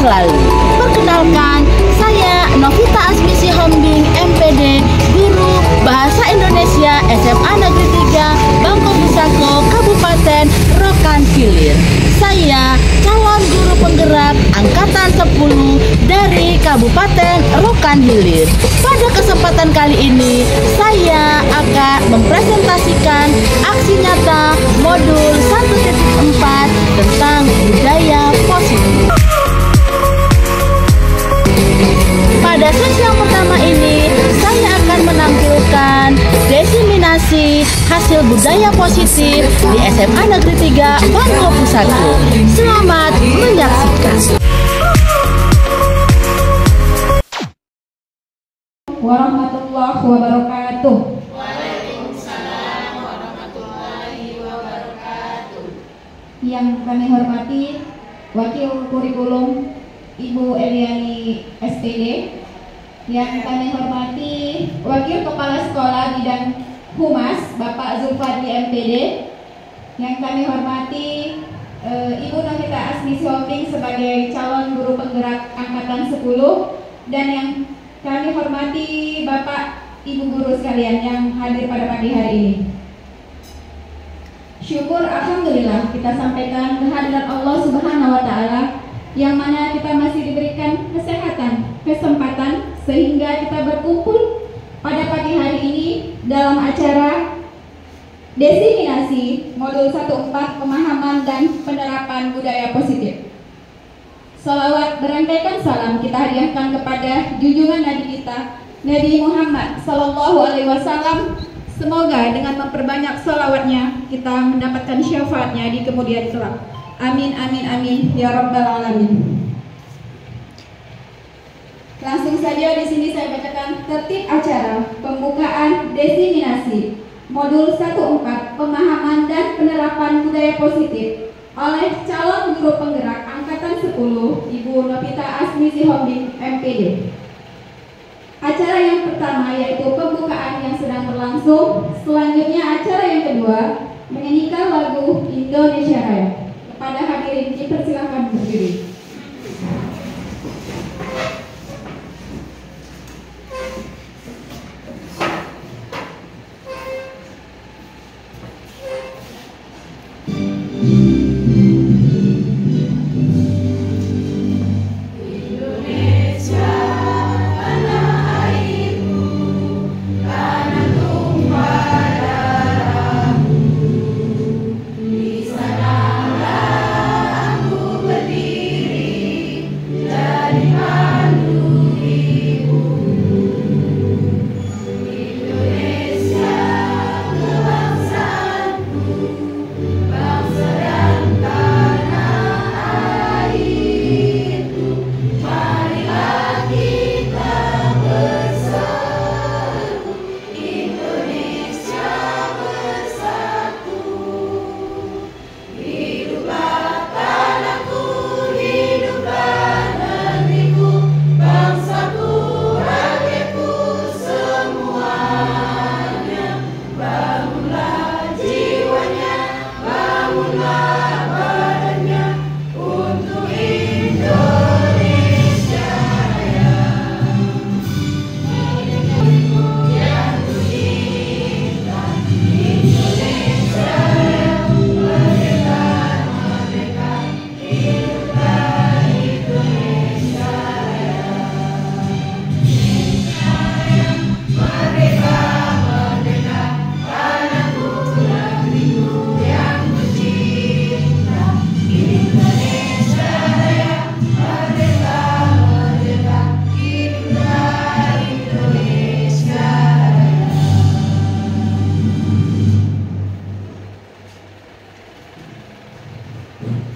selalu. Perkenalkan, saya Novita Asmisi Hombing, MPD, Guru Bahasa Indonesia SMA Negeri 3, Bangko Pusako, Kabupaten Rokan Hilir. Saya calon guru penggerak Angkatan 10 dari Kabupaten Rokan Hilir. Pada kesempatan kali ini, saya akan mempresentasikan aksi nyata modul 1.4 tentang budaya positif. Pada sesi yang pertama ini, saya akan menampilkan diseminasi hasil budaya positif di SMA Negeri 3 Bangko Pusako. Selamat menyaksikan. Warahmatullahi wabarakatuh. Waalaikumsalam warahmatullahi wabarakatuh. Yang kami hormati Wakil Kurikulum Ibu Eliani SPD, yang kami hormati Wakil Kepala Sekolah Bidang Humas Bapak Zulfadli MPD, yang kami hormati Ibu Novita Asmisi Hombing sebagai calon guru penggerak Angkatan 10, dan yang kami hormati Bapak Ibu guru sekalian yang hadir pada pagi hari ini. Syukur alhamdulillah kita sampaikan kehadiran Allah Subhanahu wa taala, yang mana kita masih diberikan kesehatan, kesempatan sehingga kita berkumpul pada pagi hari ini dalam acara diseminasi modul 1.4 pemahaman dan penerapan budaya positif. Salawat berangkaikan salam kita hadiahkan kepada junjungan Nabi kita, Nabi Muhammad Sallallahu Alaihi Wasallam. Semoga dengan memperbanyak salawatnya kita mendapatkan syafaatnya di kemudian kelak. Amin amin amin ya rabbal alamin. Langsung saja di sini saya bacakan tertib acara pembukaan diseminasi modul 1.4 pemahaman dan penerapan budaya positif oleh calon guru penggerak Angkatan 10 Ibu Novita Asmisi Hombing MPD. Acara yang pertama yaitu pembukaan yang sedang berlangsung. Selanjutnya acara yang kedua menyanyikan lagu Indonesia Raya. Kepada hadirin dipersilakan berdiri.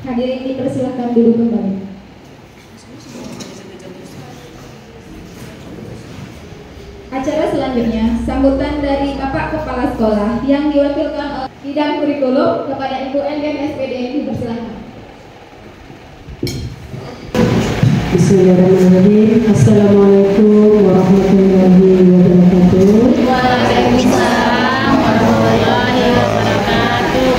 Hadirin dipersilakan duduk kembali. Acara selanjutnya sambutan dari Bapak Kepala Sekolah yang diwakilkan oleh Bidang Kurikulum kepada Ibu Eliani SPD, dipersilakan. Bismillahirrahmanirrahim. Assalamualaikum warahmatullahi wabarakatuh. Waalaikumsalam warahmatullahi wabarakatuh.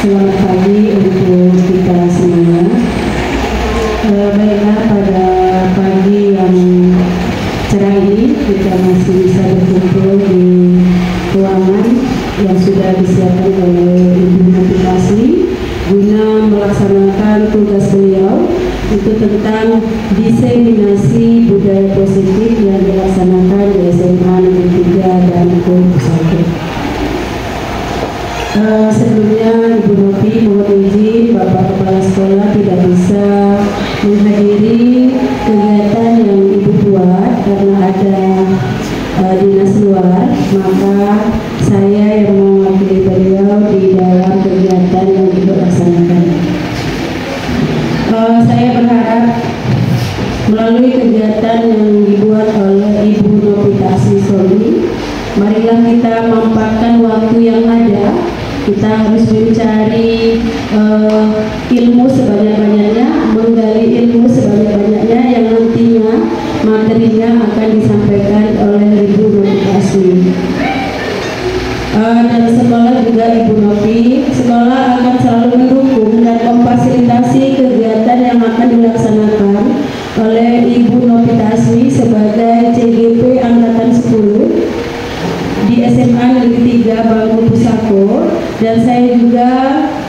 Selamat pagi untuk kita semuanya. Baik yaitu tentang diseminasi budaya positif yang dilaksanakan di SMA Negeri 3 Bangko Pusaka. Sebelumnya Ibu Novi mohon izin Bapak Kepala Sekolah tidak bisa menghadiri kegiatan yang Ibu buat karena ada dinas luar, maka saya yang mewakili beliau di dalam kegiatan yang Ibu laksanakan. Saya berharap melalui kegiatan yang dibuat oleh Ibu Novita Asmisoli, marilah kita manfaatkan waktu yang ada. Kita harus mencari ilmu sebanyak-banyaknya, menggali ilmu sebanyak-banyaknya yang nantinya materinya akan disampaikan oleh Ibu Novita Asmi. Dan sekolah juga Ibu Novi, sekolah akan selalu mendukung dan memfasilitasi kegiatan yang akan dilaksanakan oleh Ibu Novita Asmi sebagai CGP Angkatan 10 di SMA Negeri 3 Bangko Pusaka. Dan saya juga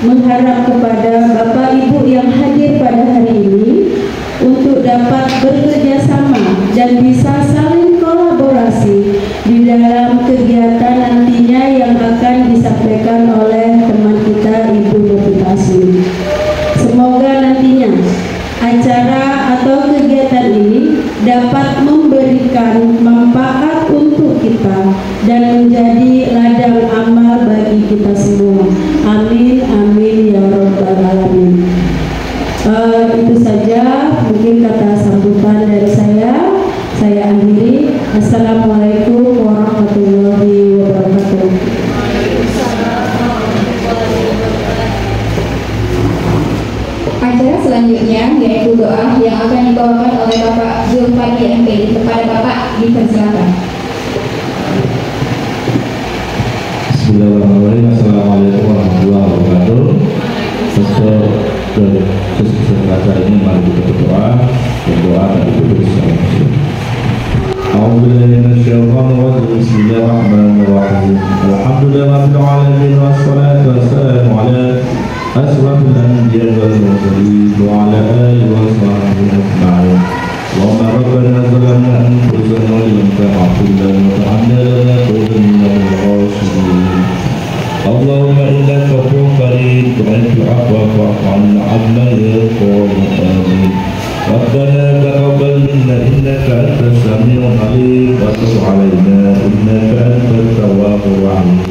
mengharap kepada Bapak Ibu yang hadir pada hari ini untuk dapat bekerja sama dan bisa saling kolaborasi di dalam kegiatan nantinya yang akan disampaikan oleh teman kita Ibu Novita Asmi. Semoga nantinya acara atau kegiatan ini dapat memberikan manfaat untuk kita dan menjadi ladang amal bagi kita semua. Amin, amin ya rabbal alamin. Itu saja mungkin kata sambutan dari saya akhiri. Assalamualaikum warahmatullahi wabarakatuh. Acara selanjutnya yaitu doa yang akan dibawakan oleh Bapak Zulfadi MPD. Kepada Bapak dipersilakan. Bismillahirrahmanirrahim. Assalamualaikum warahmatullahi wabarakatuh. Sesudah ini mari kita berdoa. Berdoa dan ditutup secara muslim. Bismillahirrahmanirrahim. Alhamdulillahirabbil alamin wassalatu wassalamu ala asrafil anbiya'i wal mursalin wa ala alihi wa sahbihi ajma'in. Allahumma rabbana zalamna anfusana wa lam taghfir lana wa tarhamna lanakunanna minal khasirin. Allahumma innaka afuwwun karim tuhibbul afwa fa'fu 'anna 'amma yaqulu amin. Rabbana taqabbal minna innaka antas samiul 'alim wa tub 'alaina innaka antat tawwabur rahim.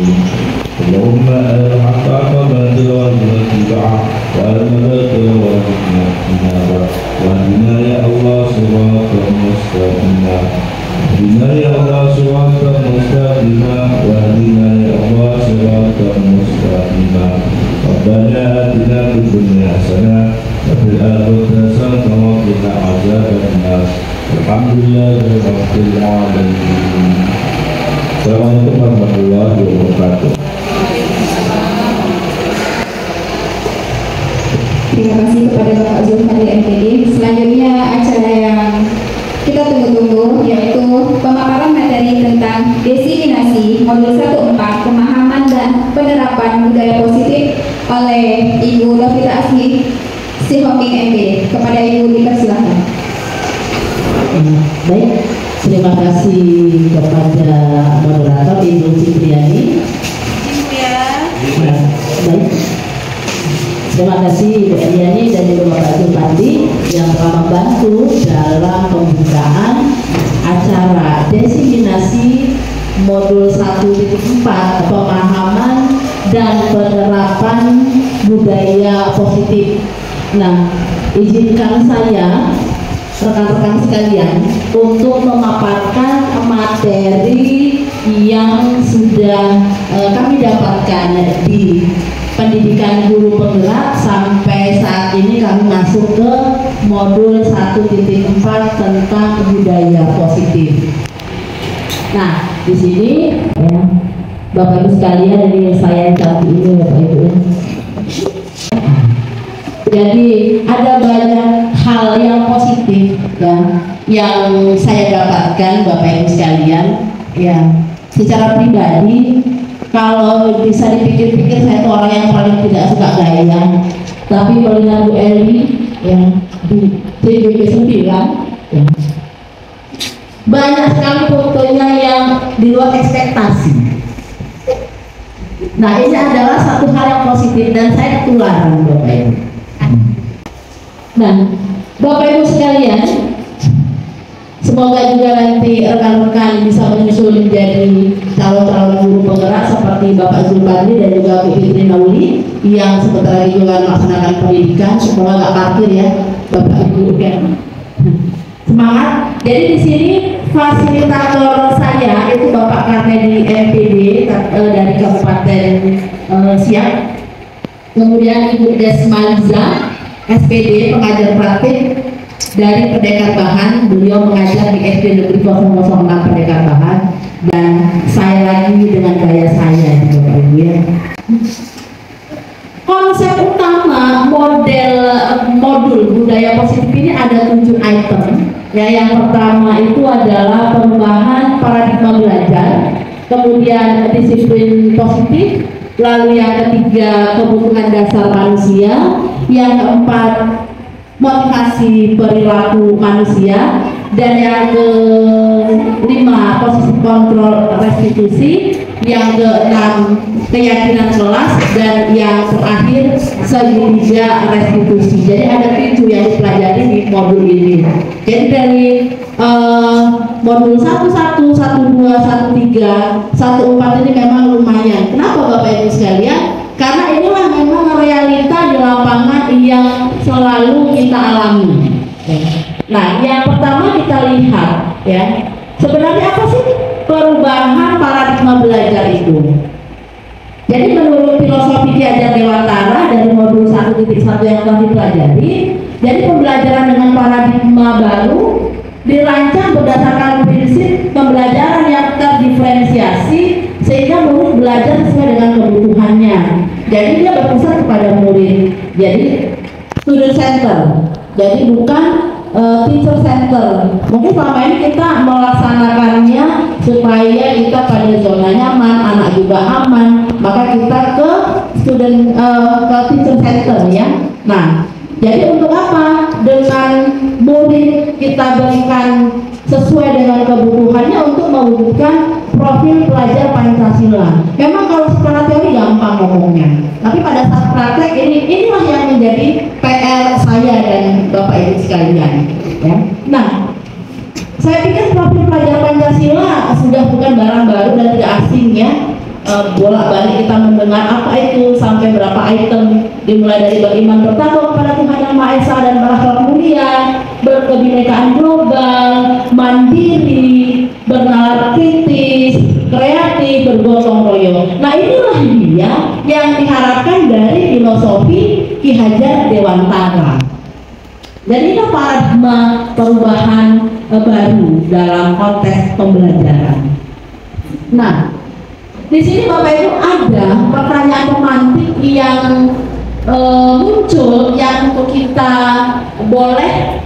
Allahumma al-haqqa qabatil wa al-bid'ah wa al-batil wa al-hikmah wa hadina ya Allah siratan mustaqimah. Hadina ya Allah siratan mustaqimah wa hadina ya Allah siratan mustaqimah. Rabbana atina fid dunya hasanah wa fil akhirati hasanah wa qina adzabannar. Alhamdulillahi rabbil alamin. Assalamualaikum warahmatullahi wabarakatuh. Terima kasih kepada Bapak Zulfadi MPD. Selanjutnya acara yang kita tunggu-tunggu yaitu pemaparan materi tentang diseminasi modul 1/4 pemahaman dan penerapan budaya positif oleh Ibu Novita Asmi Sihombing MPD. Kepada Ibu dipersilakan. Baik, terima kasih kepada moderator Ibu Cipriani. Baik. Terima kasih Ibu Eliani dan Ibu Bapak Zulfadi yang telah membantu dalam pembukaan acara diseminasi modul 1.4 pemahaman dan penerapan budaya positif. Nah, izinkan saya rekan-rekan sekalian untuk memaparkan materi yang sudah kami dapatkan di pendidikan guru penggerak. Sampai saat ini kami masuk ke modul 1.4 tentang budaya positif. Nah, di sini ya, Bapak Ibu sekalian, ini saya cantik ini Bapak Ibu. Jadi ada banyak hal yang positif ya yang saya dapatkan Bapak Ibu sekalian ya. Secara pribadi, kalau bisa dipikir-pikir saya itu orang yang paling tidak suka gaya, tapi melihat Bu Eli yang di CGP 9 ya. Banyak sekali fotonya yang di luar ekspektasi. Nah, ini adalah satu hal yang positif dan saya ketularan Bapak Ibu. Nah, Bapak Ibu sekalian, semoga juga nanti rekan-rekan bisa menyusul menjadi calon-calon guru penggerak seperti Bapak Zulfadli dan juga Bu Fitri Nauli yang sebentar lagi juga melaksanakan pendidikan. Semoga gak parkir ya Bapak Ibu ya. Semangat. Jadi di sini fasilitator saya itu Bapak Karnedi MPD dari Kabupaten Siak. Kemudian Ibu Desmaliza SPD pengajar praktik dari Pendekar Bahan. Beliau mengajar di SD Negeri 006 Pendekar Bahan, dan saya lagi dengan gaya saya di Bapak Ibu ya. Konsep utama modul budaya positif ini ada 7 item. Ya, yang pertama itu adalah perubahan paradigma belajar, kemudian disiplin positif, lalu yang ketiga kebutuhan dasar manusia, yang keempat motivasi perilaku manusia, dan yang kelima posisi kontrol restitusi, yang keenam keyakinan kelas, dan yang terakhir segitiga restitusi. Jadi ada 7 yang dipelajari di modul ini. Jadi dari modul 11, 12, 13, 14 ini memang lumayan. Kenapa Bapak Ibu sekalian? Karena inilah memang realita di lapangan yang selalu kita alami. Nah, yang pertama kita lihat ya, sebenarnya apa sih perubahan paradigma belajar itu? Jadi menurut filosofi Ki Hajar Dewantara dari modul 1.1 yang telah dipelajari, jadi pembelajaran dengan paradigma baru dirancang berdasarkan prinsip pembelajaran yang terdiferensiasi sehingga murid belajar sesuai dengan kebutuhannya. Jadi dia berpusat kepada murid. Jadi student center. Jadi bukan teacher center. Mungkin selama ini kita melaksanakannya supaya kita pada zona nyaman, anak juga aman, maka kita ke teacher center ya. Nah, jadi untuk apa? Dengan murid kita berikan sesuai dengan kebutuhannya untuk mewujudkan profil pelajar Pancasila. Memang kalau secara teori gampang ngomongnya, tapi pada saat praktek inilah yang menjadi PR saya dan Bapak Ibu sekalian. Ya. Nah, saya pikir profil pelajar Pancasila sudah bukan barang baru dan tidak asing ya. Bolak-balik kita mendengar apa itu sampai berapa item, dimulai dari beriman bertakwa kepada Tuhan Yang Maha Esa dan berakhlak mulia, berkebinekaan global, mandiri, bernalar kritis, kreatif, bergotong royong. Nah, inilah dia yang diharapkan dari filosofi Ki Hajar Dewantara. Jadi ini paradigma perubahan baru dalam konteks pembelajaran. Nah, di sini Bapak Ibu ada pertanyaan pemantik yang muncul yang untuk kita boleh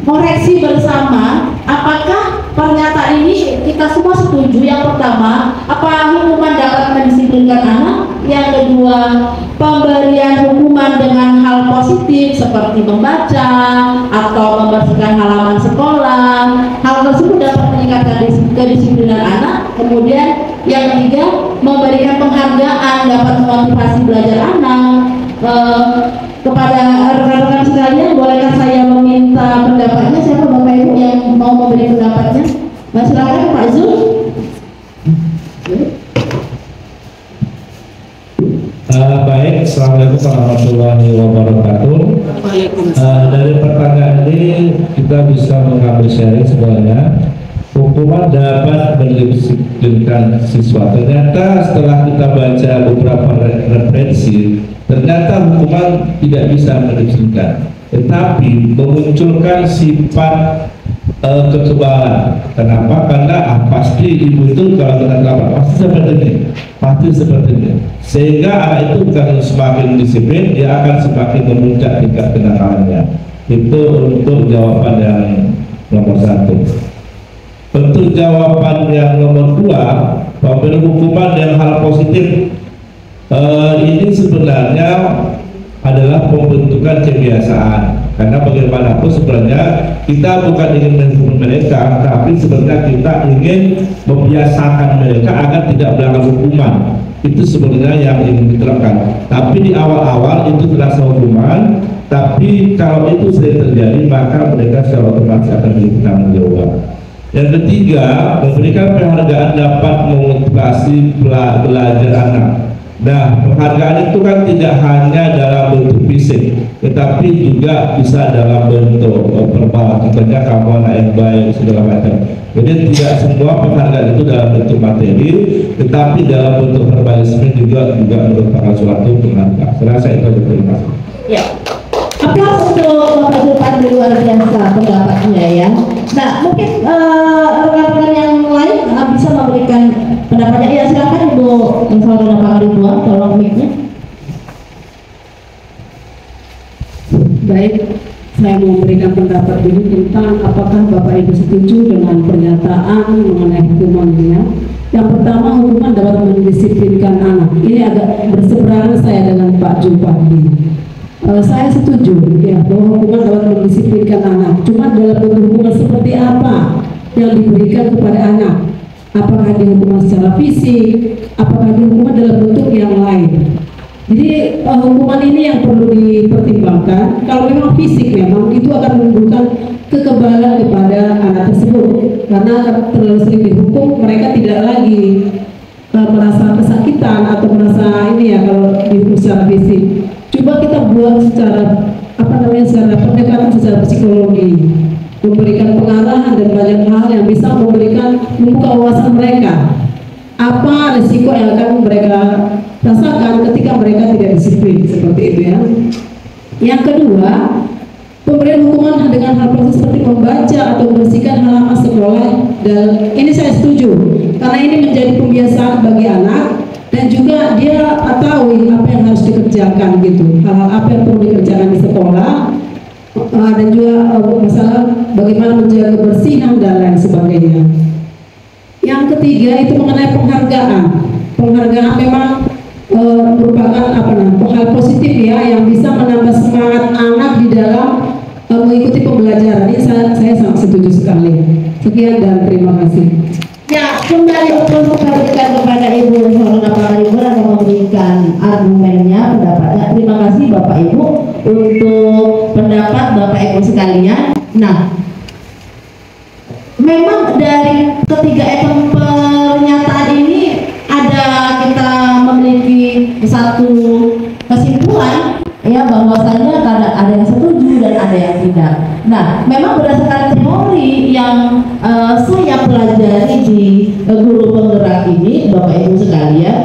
koreksi bersama. Apakah pernyataan ini kita semua setuju? Yang pertama, apa hukuman dapat mendisiplinkan anak? Yang kedua, pemberian hukuman dengan hal positif seperti membaca atau membersihkan halaman sekolah, hal tersebut dapat meningkatkan kedisiplinan anak. Kemudian yang ketiga, memberikan penghargaan dapat memotivasi belajar anak. Kepada rekan-rekan sekalian, bolehkah saya meminta pendapatnya? Siapa Bapak Ibu yang mau memberi pendapatnya? Silakan Pak Zul. Baik, assalamualaikum warahmatullahi wabarakatuh. Dari pertanyaan ini kita bisa mengambil sharing sebenarnya. Hukuman dapat mendisiplinkan siswa. Ternyata setelah kita baca beberapa referensi, ternyata hukuman tidak bisa mendisiplinkan, tetapi memunculkan sifat kekebalan. Kenapa? Karena pasti ibu itu kalau kita lapar pasti seperti ini. Sehingga anak itu bukan semakin disiplin, dia akan semakin memuncak tingkat kenakalannya. Itu untuk jawaban yang nomor 1. Untuk jawaban yang nomor 2, pemberian hukuman yang hal positif ini sebenarnya adalah pembentukan kebiasaan. Karena bagaimanapun sebenarnya kita bukan ingin menghukum mereka, tapi sebenarnya kita ingin membiasakan mereka agar tidak melakukan hukuman. Itu sebenarnya yang ingin diterapkan. Tapi di awal-awal itu terasa hukuman, tapi kalau itu sering terjadi maka mereka secara otomatis akan memiliki tanggung jawab. Yang ketiga, memberikan penghargaan dapat memotivasi belajar anak. Nah, penghargaan itu kan tidak hanya dalam bentuk fisik, tetapi juga bisa dalam bentuk verbal, contohnya kamu anak yang baik, segala macam. Jadi tidak semua penghargaan itu dalam bentuk materi, tetapi dalam bentuk verbalisme juga merupakan suatu penghargaan. Saya rasa itu aja, terima kasih. Ya. Aplaus untuk Bapak Zulpan, luar biasa pendapatnya ya. Nah, mungkin rekan-rekan yang lain bisa memberikan pendapatnya. Ya, silakan Ibu Saudara Pak Ridwan, tolong mic-nya. Baik, saya mau memberikan pendapat dulu tentang apakah Bapak Ibu setuju dengan pernyataan mengenai hukumannya. Yang pertama, hukuman dapat mendisiplinkan anak. Ini agak berseberangan saya dengan Pak Julpandi. Saya setuju ya bahwa hukuman dapat mendisiplinkan anak. Cuma dalam bentuk hukuman seperti apa yang diberikan kepada anak? Apakah dihukuman secara fisik? Apakah dihukuman dalam bentuk yang lain? Jadi hukuman ini yang perlu dipertimbangkan. Kalau memang fisik, memang itu akan menimbulkan kekebalan kepada anak tersebut. Karena terlalu sering dihukum, mereka tidak lagi merasa kesakitan atau merasa ini ya kalau dihukum secara fisik. Coba kita buat secara secara pendekatan secara psikologi, memberikan pengarahan dan banyak hal yang bisa membuka wawasan mereka. Apa risiko yang akan mereka rasakan ketika mereka tidak disiplin seperti itu ya. Yang kedua, pemberian hukuman dengan hal proses seperti membaca atau membersihkan halaman sekolah, dan ini saya setuju karena ini menjadi pembiasaan bagi anak. Dan juga dia tahu apa yang harus dikerjakan gitu, hal-hal apa yang perlu dikerjakan di sekolah, dan juga masalah bagaimana menjaga kebersihan dan lain sebagainya. Yang ketiga itu mengenai penghargaan. Penghargaan memang merupakan hal positif ya yang bisa menambah semangat anak di dalam mengikuti pembelajaran. Ini saya sangat setuju sekali. Sekian dan terima kasih. Ya, kembali untuk memberikan kepada Ibu Saudara Pak Ridwan akan memberikan argumennya, pendapatnya. Terima kasih Bapak Ibu untuk pendapat Bapak Ibu sekalian. Nah, memang dari ketiga item pernyataan ini kita memiliki satu kesimpulan ya bahwasanya ada yang setuju dan ada yang tidak. Nah, memang berdasarkan teori yang saya pelajari di guru penggerak ini, Bapak Ibu sekalian,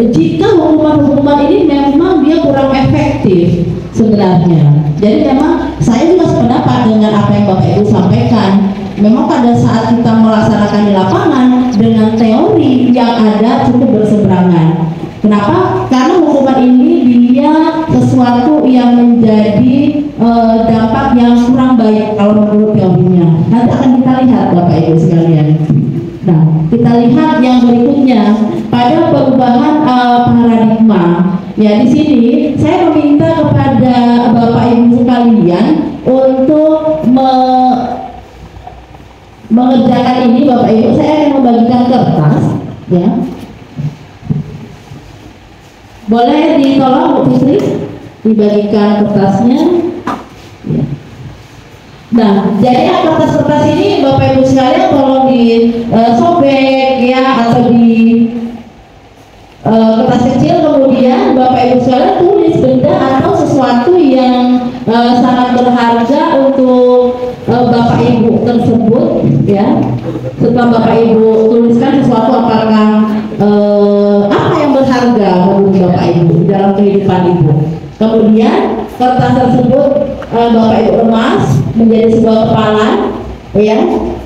jika hukuman-hukuman ini memang dia kurang efektif sebenarnya. Jadi memang saya juga sependapat dengan apa yang Bapak Ibu sampaikan. Memang pada saat kita melaksanakan di lapangan dengan teori yang ada cukup berseberangan. Kenapa? Karena hukuman ini dia sesuatu yang menjadi dampak yang kurang baik kalau menurut teorinya. Nanti akan kita lihat Bapak Ibu sekalian. Nah, kita lihat yang berikutnya pada perubahan paradigma. Ya, di sini saya meminta kepada Bapak Ibu sekalian untuk mengerjakan ini. Bapak Ibu, saya akan membagikan kertas ya. Boleh ditolong Bu Fitri dibagikan kertasnya ya. Nah, jadi kertas-kertas ini Bapak Ibu sekalian tolong disobek ya, atau di kertas kecil, kemudian Bapak Ibu sekalian tulis benda atau sesuatu yang sangat berharga untuk Bapak Ibu tersebut ya. Setelah Bapak Ibu tuliskan sesuatu, apakah apa yang berharga menurut Bapak Ibu dalam kehidupan Ibu. Kemudian kertas tersebut Bapak Ibu remas menjadi sebuah kepalan ya.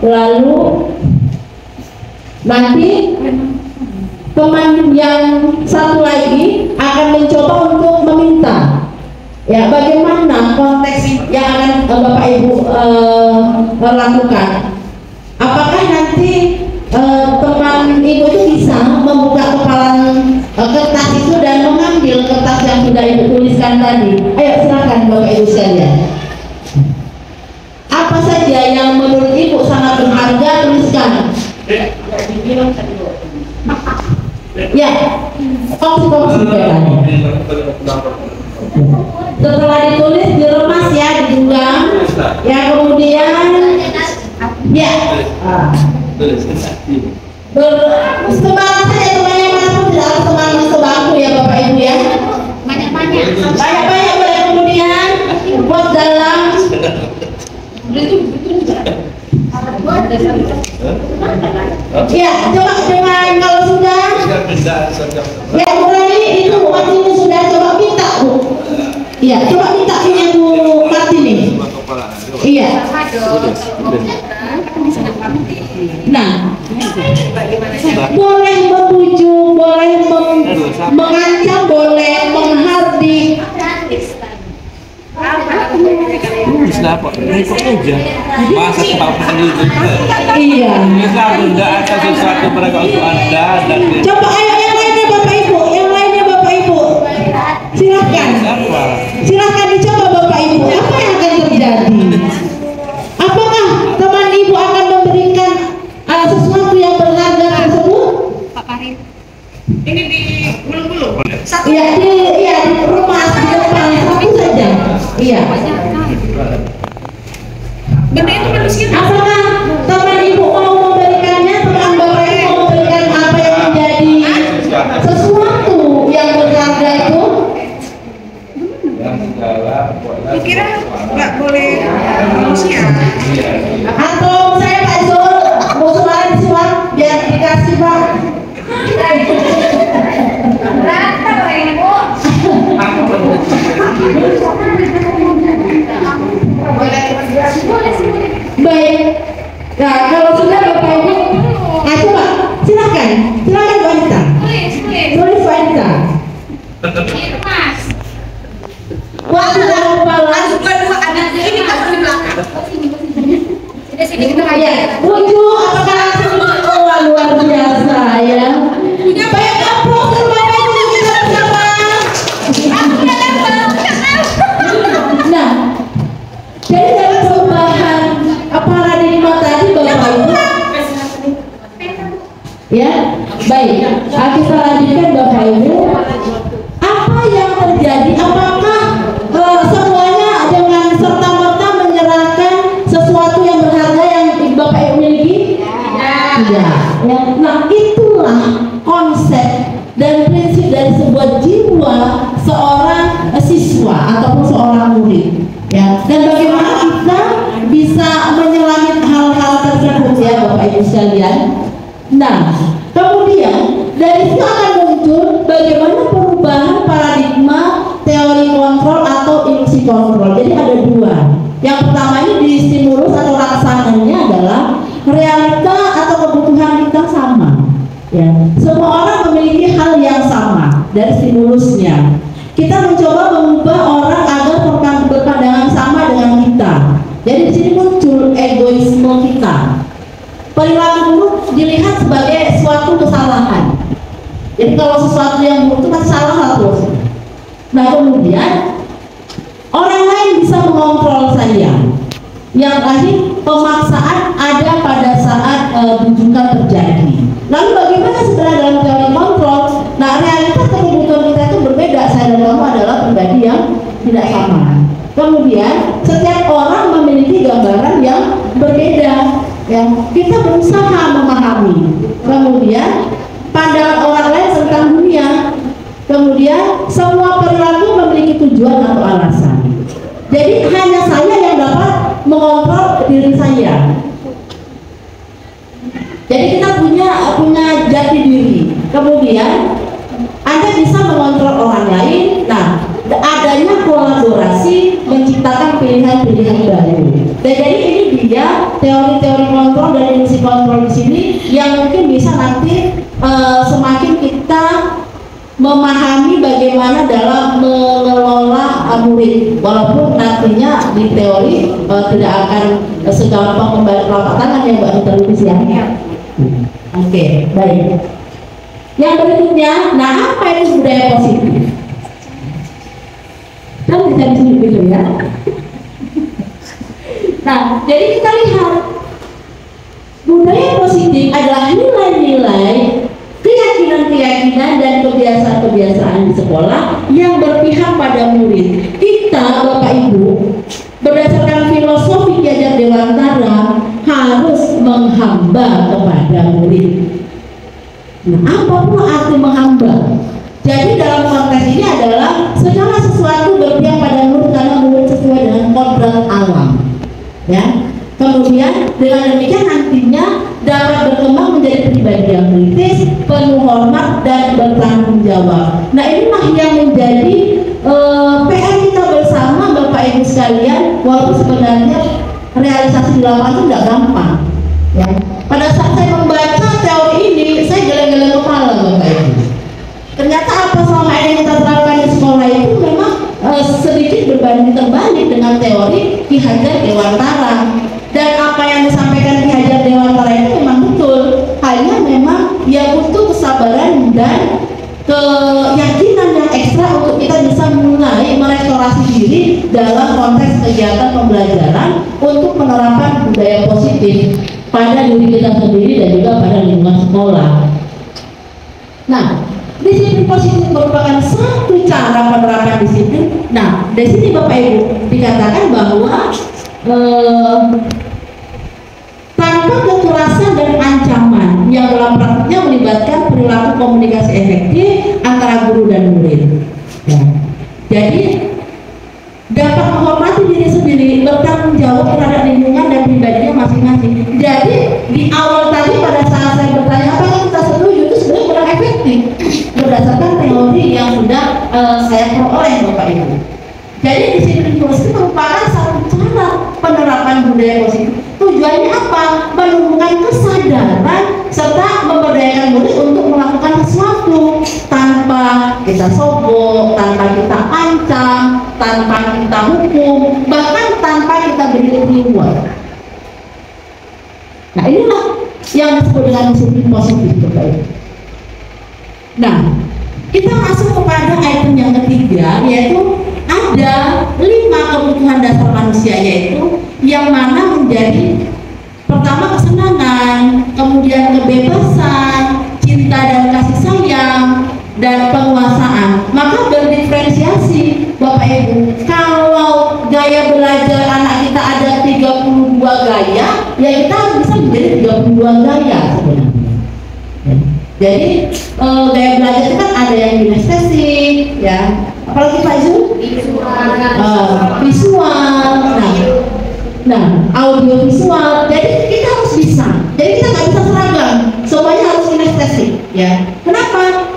Lalu nanti teman yang satu lagi akan mencoba untuk meminta ya bagaimana konteks yang akan Bapak Ibu lakukan. Apakah nanti teman Ibu itu bisa membuka kepalan kertas itu dan mengambil kertas yang sudah Ibu tulis tuliskan tadi. Ayo silakan Bapak Ibu sekalian. Apa saja yang menurut Ibu sangat berharga, tuliskan. Ya, kongsi pikirannya. Setelah ditulis diremas ya, digenggam. Ya kemudian ya. Semangat saja temannya manapun tidak harus semangat sebangku ya Bapak Ibu ya. Banyak-banyak boleh kemudian buat dalam. Ya, coba kalau sudah. Ya, mulai itu Martini sudah coba minta Bu. Iya, coba minta punya Bu Martini. Iya. Nah, boleh membujuk, boleh mengancam, boleh menghardik. Masa Bapak itu Iya. kita benda atas sesuatu pada untuk Anda dan Coba ayo yang lainnya Bapak Ibu, silakan. Silakan dicoba Bapak Ibu. Apa yang akan terjadi? Apakah teman Ibu akan memberikan sesuatu yang berharga tersebut? Pak Karim. Ini di gulung-gulung. Iya di rumah di depan satu saja. Iya. Benda itu manusia. Apakah teman Ibu mau memberikannya? Teman Bapak Ibu mau memberikan apa yang menjadi sesuatu yang berharga itu? Kira nggak boleh manusia. Atau saya Pak Zul mau suara disuap biar dikasih Pak. Rata Pak Ibu. Baik. Nah kalau sudah Bapak Ibu, coba silakan wanita. Tulis wanita. Mas. Wah sudah kepala. Dua ada ini kan di belakang. Sini kita Ya, bujuk apakah luar biasa ya. Baik aplaus Bapak Ibu kita bersama. Nah, jadi dalam perubahan paradigma tadi Bapak Ibu, ya, baik. Kita lanjutkan Bapak Ibu. Apa yang terjadi? Apakah semuanya dengan serta-merta menyerahkan sesuatu yang berharga yang Bapak Ibu miliki? Tidak. Nah, itulah konsep dan prinsip dari sebuah jiwa seorang siswa ataupun seorang murid. Ya. Dan bagaimana kita bisa menyelami hal-hal tersebut ya Bapak Ibu sekalian. Nah, kemudian dari situ akan muncul bagaimana perubahan paradigma teori kontrol atau ilusi kontrol. Jadi ada dua. Yang pertama ini di stimulus atau laksananya adalah realita atau kebutuhan kita sama. Ya, semua orang memiliki hal yang sama dari stimulusnya. Kita mencoba mengubah orang agar berpandangan sama dengan kita. Jadi di sini muncul egoisme kita. Perilaku buruk dilihat sebagai suatu kesalahan. Jadi kalau sesuatu yang buruk itu kan salah terus. Nah kemudian orang lain bisa mengontrol saya. Yang tadi pemaksaan ada pada saat bujukan terjadi. Lalu bagaimana sebenarnya dalam teori kontrol? Nah realitas kebutuhan kita itu berbeda. Saya dan kamu adalah pribadi yang tidak sama. Kemudian setiap orang memiliki gambaran yang berbeda. Ya, kita berusaha memahami. Kemudian pandangan orang lain tentang dunia. Kemudian semua perilaku memiliki tujuan atau alasan. Jadi hanya saya yang dapat mengontrol diri saya. Jadi kita punya jati diri. Kemudian Anda bisa mengontrol orang lain. Nah, adanya kolaborasi menciptakan pilihan-pilihan baru. Dan jadi ini dia teori-teori kontrol dan ilusi kontrol di sini yang mungkin bisa nanti semakin kita memahami bagaimana dalam mengelola murid, walaupun nantinya di teori tidak akan segampang membalik telapak tangan ya Mbak Nutritis ya. Oke, baik. Yang berikutnya, nah apa itu budaya positif? Kan bisa disebut gitu ya. Nah, jadi kita lihat budaya positif adalah nilai-nilai, keyakinan-keyakinan dan kebiasaan-kebiasaan di sekolah yang berpihak pada murid. Kita, Bapak Ibu, berdasarkan filosofi Ki Hajar Dewantara harus menghamba kepada murid. Nah, apa pula arti menghamba? Jadi dalam konteks ini adalah segala sesuatu berpihak pada murid karena murid sesuai dengan kodrat alam. Ya. Kemudian dengan demikian nantinya dapat berkembang menjadi pribadi yang kritis, penuh hormat dan bertanggung jawab. Nah, inilah yang menjadi PR kita bersama Bapak Ibu sekalian, walaupun sebenarnya realisasi di lapangan itu tidak gampang. Ya. Pada saat saya membaca teori ini, saya geleng-geleng kepala Bapak Ibu. Ternyata apa selama ini kita terapkan di sekolah itu memang sedikit berbanding terbalik dengan teori Ki Hajar Dewantara. Dan apa yang disampaikan Ki Hajar Dewantara itu memang betul, hanya memang ya butuh kesabaran dan keyakinan yang ekstra untuk kita bisa mulai merestorasi diri dalam konteks kegiatan pembelajaran untuk penerapan budaya positif pada diri kita sendiri dan juga pada lingkungan sekolah. Nah, disiplin positif merupakan satu cara penerapan disiplin. Nah, di sini Bapak Ibu dikatakan bahwa tanpa kekerasan dan ancaman yang dalam praktiknya melibatkan perilaku komunikasi efektif antara guru dan murid. Ya. Jadi dapat menghormati diri sendiri, bertanggung jawab terhadap lingkungan dan pribadinya masing-masing. Jadi di awal tadi pada saat saya bertanya apakah kita setuju, itu sebenarnya kurang efektif berdasarkan teori yang sudah saya peroleh Bapak Ibu. Jadi disiplin positif merupakan satu cara penerapan budaya positif. Tujuannya apa? Menumbuhkan kesadaran serta memberdayakan murid untuk melakukan sesuatu tanpa kita sogok, tanpa kita ancam, tanpa kita hukum, bahkan tanpa kita beri reward. Nah, inilah yang disebut dengan disiplin positif, Bapak Ibu. Nah, kita masuk kepada item yang ketiga, yaitu ada 5 kebutuhan dasar manusia, yaitu yang mana menjadi pertama kesenangan, kemudian kebebasan, cinta dan kasih sayang, dan penguasaan. Maka berdiferensiasi Bapak Ibu. Kalau gaya belajar anak kita ada 32 gaya, ya kita bisa menjadi 32 gaya sebenarnya. Jadi gaya belajar itu kan ada yang kinestetik, ya. Apalagi Pak Zul? Visual. Nah, audio visual. Jadi kita harus bisa. Jadi kita nggak bisa seragam. Semuanya harus kinestetik, ya. Kenapa?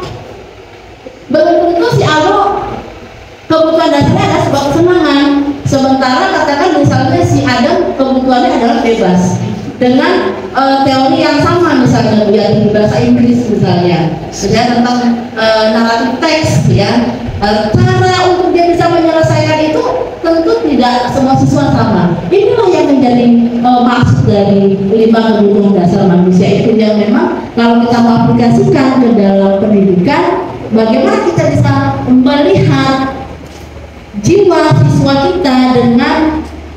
Begitu si Alo kebutuhan dasarnya adalah sebuah kesenangan. Sementara katakan misalnya si Adam kebutuhannya adalah bebas. Dengan teori yang sama, misalnya biar di bahasa Inggris misalnya tentang naratif teks, ya, cara untuk dia bisa menyelesaikan itu tentu tidak semua siswa sama. Inilah yang menjadi maksud dari 5 kebutuhan dasar manusia itu, yang memang kalau kita mengaplikasikan ke dalam pendidikan, bagaimana kita bisa melihat jiwa siswa kita dengan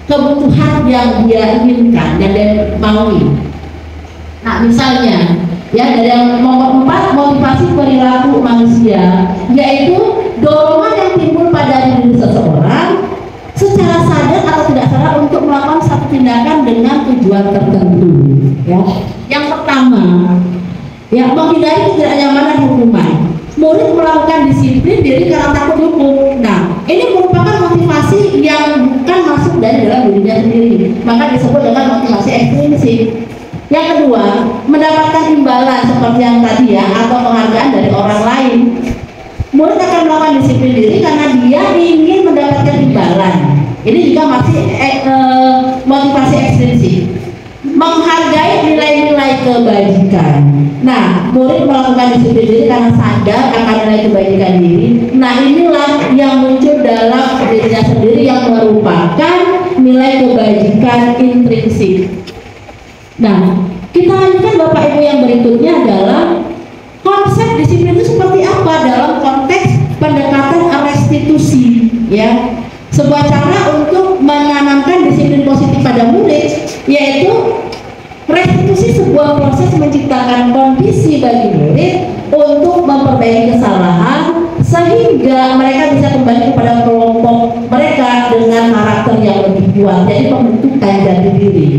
kebutuhan yang dia inginkan, yang dia maui. Nah, misalnya, ya, dari yang nomor 4, motivasi perilaku manusia, yaitu dorongan yang timbul pada diri seseorang secara sadar atau tidak sadar untuk melakukan satu tindakan dengan tujuan tertentu. Ya, yang pertama, ya, menghindari ketidaknyamanan hukuman. Murid melakukan disiplin diri karena takut hukum. Nah, ini merupakan motivasi yang bukan masuk dari dalam dirinya sendiri, maka disebut dengan motivasi ekstrinsik. Yang kedua, mendapatkan imbalan seperti yang tadi, ya, atau penghargaan dari orang lain. Murid akan melakukan disiplin diri karena dia ingin mendapatkan imbalan. Ini juga masih motivasi ekstrinsik. Menghargai nilai-nilai kebajikan. Nah, murid melakukan disiplin diri karena sadar akan nilai kebajikan diri. Nah, inilah yang muncul dalam dirinya sendiri yang merupakan nilai kebajikan intrinsik. Nah, kita lanjutkan Bapak Ibu, yang berikutnya adalah konsep disiplin itu seperti apa dalam konteks pendekatan restitusi, ya. sebuah cara untuk menanamkan disiplin positif pada murid, yaitu restitusi sebuah proses menciptakan kondisi bagi murid untuk memperbaiki kesalahan sehingga mereka bisa kembali kepada kelompok mereka dengan karakter yang lebih kuat, jadi pembentukan jati diri.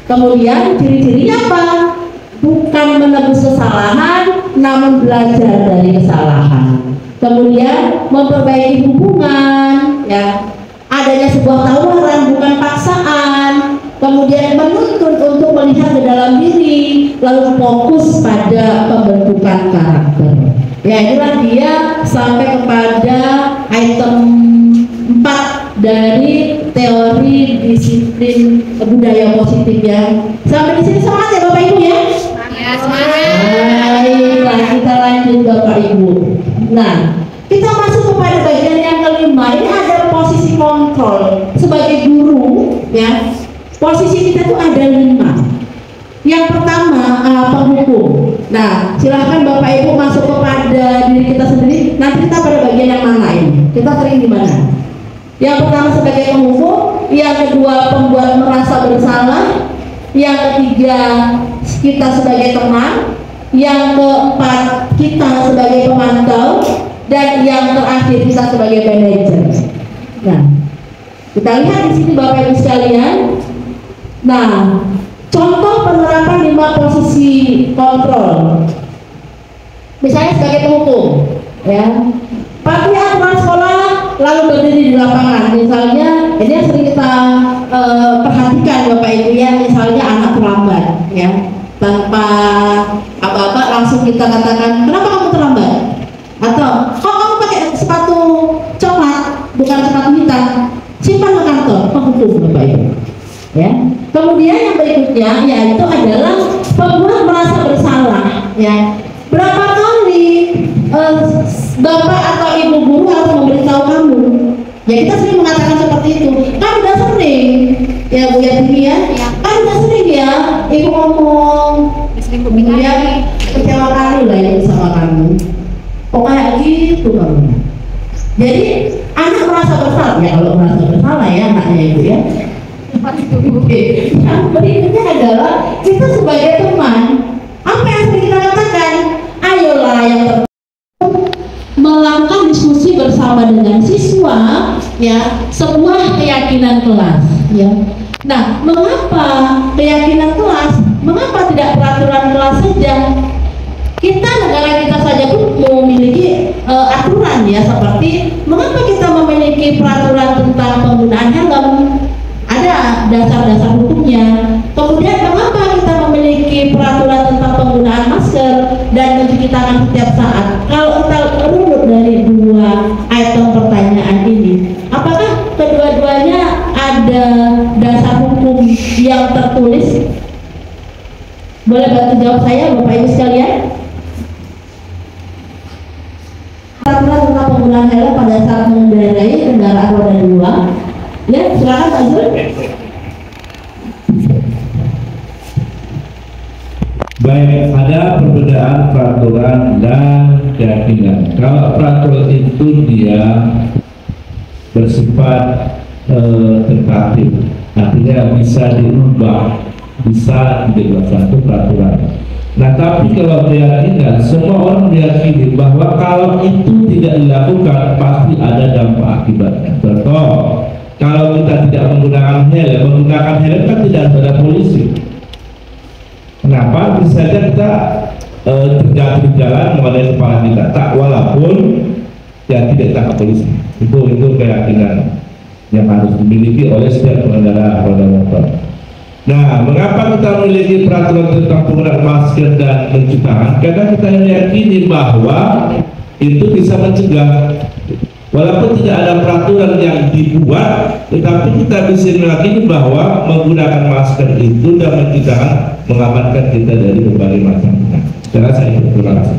Kemudian ciri-cirinya apa? Bukan menebus kesalahan, namun belajar dari kesalahan. Kemudian memperbaiki hubungan, ya, adanya sebuah tawaran bukan paksaan. Kemudian menuntun untuk melihat ke dalam diri, lalu fokus pada pembentukan karakter. Ya, inilah dia sampai kepada item 4 dari teori disiplin budaya positif ya. Sampai di sini semangat ya Bapak Ibu ya. Ya, semangat. Baiklah, kita lanjut Bapak Ibu. Nah, kita masuk kepada bagian yang kelima. Ini ada posisi kontrol sebagai guru ya. Posisi kita tuh ada 5. Yang pertama penghukum. Nah, silahkan Bapak Ibu masuk kepada diri kita sendiri. Nanti kita pada bagian yang mana ini? Kita sering di mana? Yang pertama sebagai penghukum, yang kedua pembuat merasa bersalah, yang ketiga kita sebagai teman, yang keempat kita sebagai pemantau, dan yang terakhir kita sebagai manajer. Nah, kita lihat di sini Bapak Ibu sekalian. Nah, contoh penerapan 5 posisi kontrol. Misalnya sebagai penghukum, ya. Patuhi aturan sekolah lalu berdiri di lapangan. Misalnya, ini yang sering kita perhatikan Bapak Ibu ya. Misalnya anak terlambat, ya. Tanpa apa-apa langsung kita katakan, kenapa kamu terlambat? Atau, kok kamu pakai sepatu coklat bukan sepatu hitam? Simpan ke kantor, penghukum Bapak Ibu. Ya. Kemudian yang berikutnya yaitu adalah pembuat merasa bersalah. Ya. Berapa kali Bapak atau Ibu guru harus memberitahu kamu? Ya, kita sering mengatakan seperti itu. Kan udah sering, ya Bu Yati ya. Kan udah sering ya Ibu ngomong. Kemudian kecewa kali lah Ibu sama kamu. Pokoknya gitu kamu. Jadi anak merasa bersalah ya, kalau merasa bersalah ya anaknya Ibu ya. Yang berikutnya adalah kita sebagai teman, apa yang sering kita katakan? Ayolah yang melakukan diskusi bersama dengan siswa, ya, sebuah keyakinan kelas, ya. Nah, mengapa keyakinan kelas? Mengapa tidak peraturan kelas saja? Kita negara kita saja pun memiliki aturan ya, seperti mengapa kita memiliki peraturan tentang penggunaan helm? Ada dasar-dasar hukumnya. Kemudian mengapa kita memiliki peraturan tentang penggunaan masker dan mencuci tangan setiap saat? Kalau kita runut dari 2 item pertanyaan ini, apakah kedua-duanya ada dasar hukum yang tertulis? Boleh bantu jawab saya Bapak Ibu sekalian? Peraturan tentang penggunaan helm pada saat mengendarai kendaraan roda 2. Ya, silakan Pak Zul. Baik, ada perbedaan peraturan dan keyakinan. Kalau peraturan itu dia bersifat tentatif, artinya bisa diubah, bisa dibuat satu peraturan. Nah, tapi kalau keyakinan, semua orang meyakini bahwa kalau itu tidak dilakukan pasti ada dampak akibatnya. Contoh, kalau kita tidak menggunakan helm kan tidak ada polisi. Kenapa? Bisa saja kita terjatuh di jalan mengenai kepala kita, tak walaupun ya tidak ditangkap polisi. Itu keyakinan yang harus dimiliki oleh setiap pengendara roda motor. Nah, mengapa kita memiliki peraturan tentang penggunaan masker dan mencuci tangan? Karena kita meyakini bahwa itu bisa mencegah. Walaupun tidak ada peraturan yang dibuat, tetapi kita bisa meyakini bahwa menggunakan masker itu dan mencuci tangan mengamankan kita dari berbagai macam penyakit. Saya rasa itu. Terima kasih.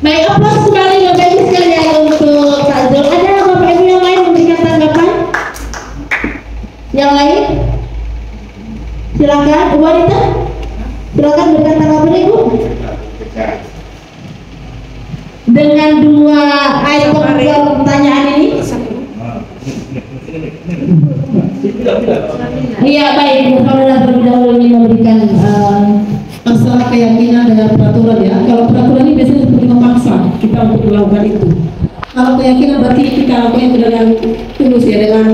Baik, aplaus kembali Bapak Ibu sekalian untuk Kak Zul. Ada Bapak Ibu yang lain memberikan tanggapan? Yang lain? Silakan, Bu Wanita. Silakan berikan tanggapan Ibu. Dengan 2 item pertanyaan ini. Iya baik, Alhamdulillah terlebih dahulu ingin memberikan masalah keyakinan dengan peraturan ya. Kalau peraturan ini biasanya seperti memaksa kita untuk melakukan itu. Kalau keyakinan berarti kita lakukan itu dengan tulus ya, dengan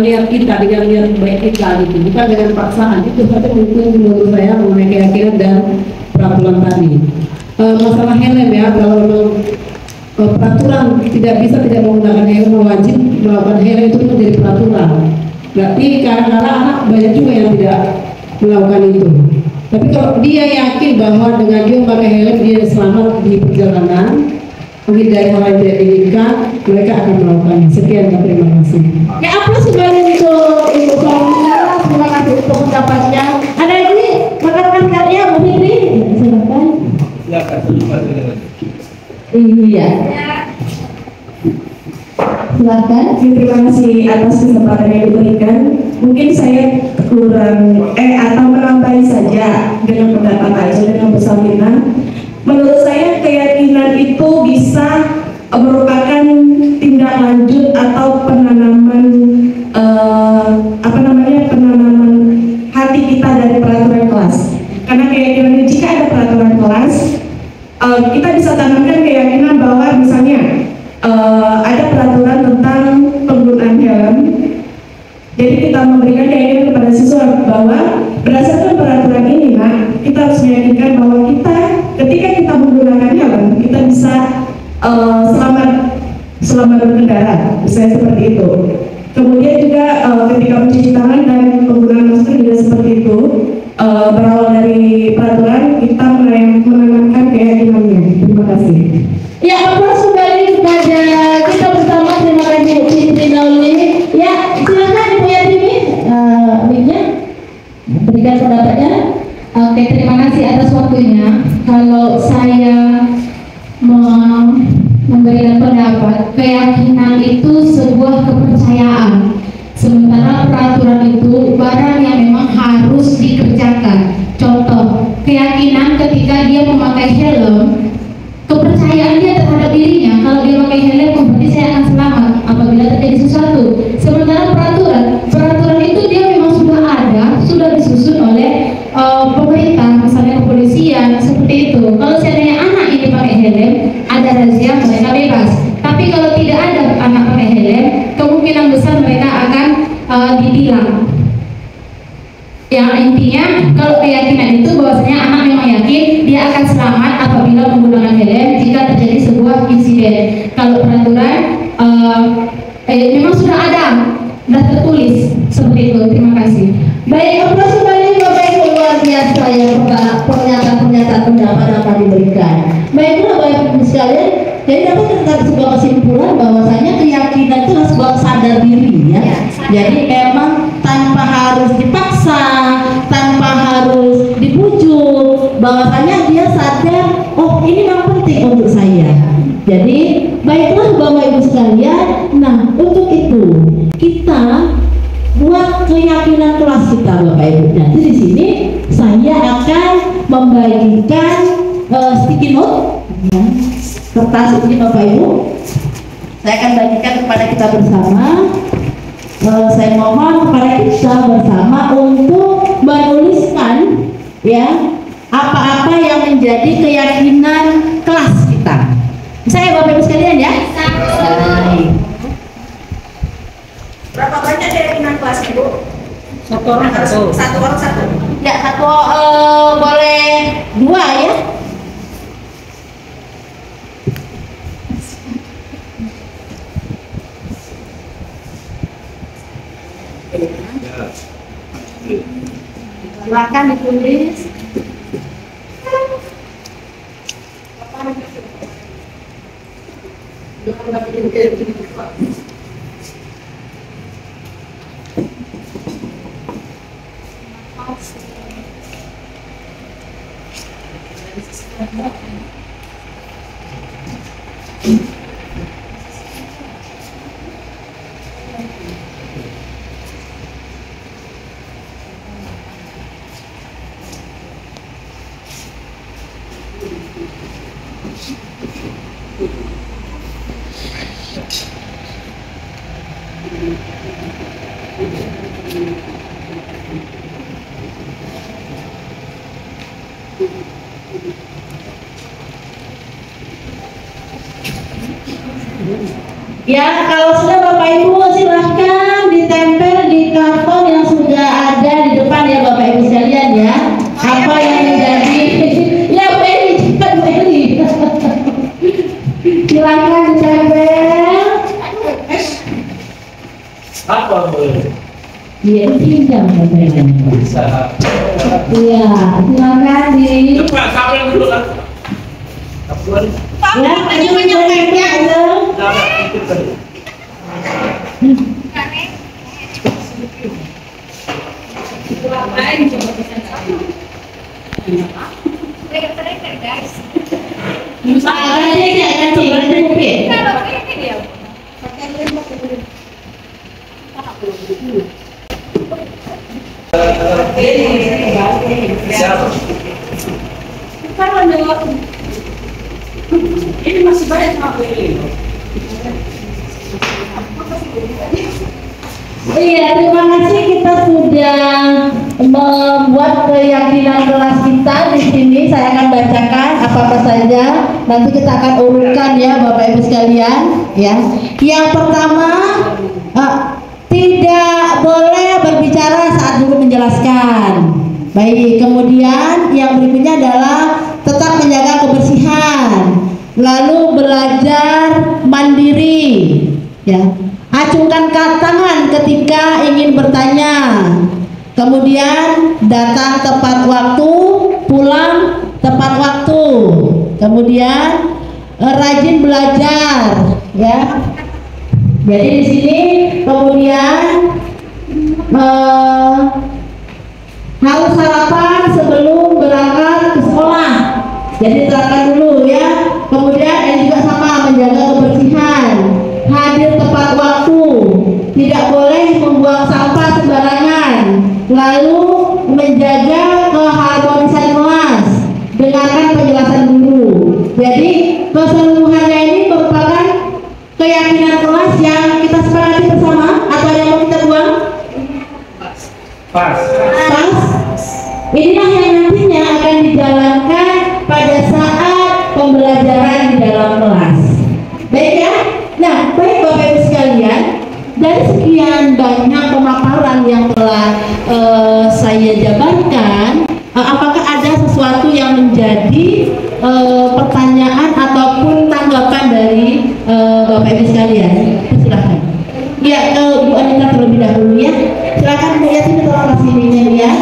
niat kita, dengan niat baik kita gitu, bukan dengan paksaan. Itu saja mungkin menurut saya mengenai keyakinan dan peraturan tadi. Masalah helm ya, kalau memang peraturan tidak menggunakan helm, wajib melakukan helm itu menjadi peraturan. Berarti kadang-kadang anak banyak juga yang tidak melakukan itu. Tapi kalau dia yakin bahwa dengan dia pakai helm dia selamat di perjalanan, menghindari hal yang tidak diinginkan, mereka akan melakukannya. Sekian dan terima kasih. Ya aplaus kembali untuk Ibu Fahmi. Terima kasih untuk ucapannya. Ada lagi rekan-rekan karya Bu Fitri? Silakan. Iya. Silakan. Terima kasih atas kesempatan yang diberikan. Mungkin saya kurang atau menambahi saja dengan pendapat aja dengan bersaminan. Menurut saya keyakinan itu bisa merupakan tindak lanjut atau penanaman penanaman hati kita dari peraturan kelas. Karena keyakinan jika ada peraturan kelas, kita bisa tanamkan keyakinan bahwa misalnya ada peraturan tentang penggunaan helm. Jadi kita memberikan keyakinan kepada siswa bahwa berdasarkan peraturan ini, kita harus meyakinkan bahwa ketika kita menggunakan helm, kita bisa selamat berkendara, misalnya seperti itu. Kemudian juga ketika mencuci tangan dan penggunaan masker juga seperti itu. Berawal dari peraturan, kita menanamkan keyakinannya. Terima kasih. Ya, aplaus kembali kepada kita bersama. Terima kasih Bu Fitri Nauli. Ya, silakan Ibu Yatimi, mic-nya berikan pendapatnya. Oke, terima kasih atas waktunya. Kalau saya memberikan pendapat, keyakinan itu sebuah kepercayaan. Sementara peraturan itu barang yang memang harus dikerjakan. Contoh, keyakinan ketika dia memakai helm, kepercayaan dia terhadap dirinya. Kalau dia pakai helm, berarti saya akan selamat apabila terjadi sesuatu. Sementara peraturan itu dia memang sudah ada, sudah disusun oleh pemerintah, misalnya kepolisian, seperti itu. Kalau seandainya anak ini pakai helm, ada razia, mereka bebas. Tapi kalau tidak ada anak pakai helm, kemungkinan besar mereka akan ditilang. Yang intinya, kalau keyakinan itu bahwasanya anak memang yakin dia akan selamat apabila menggunakan helm jika terjadi sebuah insiden. Kalau peraturan memang sudah ada, sudah tertulis seperti itu. Terima kasih. Baik, aplaus kembali Bapak Ibu, luar biasa ya pernyataan pendapat yang akan diberikan. Baiklah Bapak Ibu sekalian, jadi dapat kita sebuah kesimpulan bahwasanya keyakinan itu adalah sebuah sadar diri ya. Jadi memang tanpa harus dipaksa, tanpa harus dibujuk, bahwasanya dia sadar, oh ini memang penting untuk saya. Jadi baiklah Bapak Ibu sekalian, nah untuk itu kita buat keyakinan kelas kita Bapak Ibu. Nanti di sini saya akan membagikan sticky note ya, kertas ini Bapak Ibu. Saya akan bagikan kepada kita bersama. Saya mohon kepada kita bersama untuk menuliskan ya apa-apa yang menjadi keyakinan kelas kita. Saya Bapak Ibu sekalian ya. Baik. Berapa banyak keyakinan kelas Ibu? Satu orang satu. Satu orang satu. Ya satu boleh dua ya. Silakan ditulis. Ya, kalau sudah Bapak Ibu silahkan ditempel di karton yang sudah ada di depan ya Bapak Ibu sekalian ya. Apa yang menjadi ya Beli, kan Beli. Silahkan ditempel. Apa boleh? Iya, pinjam tempelnya. Bisa. Iya, silakan di. Cepat, sampai dulu kan. Ya, banyak tempel. Ini masih banyak apa ini? Iya, terima kasih kita sudah membuat keyakinan kelas kita di sini. Saya akan bacakan apa-apa saja. Nanti kita akan urutkan ya Bapak Ibu sekalian. Ya, yang pertama tidak boleh berbicara saat guru menjelaskan. Baik, kemudian yang berikutnya adalah tetap menjaga kebersihan. Lalu belajar mandiri. Ya. Acungkan tangan ketika ingin bertanya. Kemudian datang tepat waktu, pulang tepat waktu. Kemudian rajin belajar, ya. Jadi di sini kemudian harus sarapan sebelum berangkat ke sekolah. Jadi terangkan dulu ya. Kemudian juga sama menjaga kebersihan. Hadir tepat waktu, tidak boleh membuang sampah sembarangan, lalu menjaga keharmonisan kelas, dengarkan penjelasan guru. Jadi keseluruhannya ini merupakan keyakinan kelas yang kita sepakati bersama. Atau ada yang mau kita buang? Pas. Inilah yang nantinya akan dijalankan pada saat pembelajaran di dalam kelas. Baik ya? Nah, baik Bapak Ibu sekalian, dari sekian banyak pemaparan yang telah saya jabarkan, apakah ada sesuatu yang menjadi pertanyaan ataupun tanggapan dari Bapak Ibu sekalian? Silakan. Ya, Bu Anita terlebih dahulu ya. Silakan Bu Yati, tolong kasih linknya ya.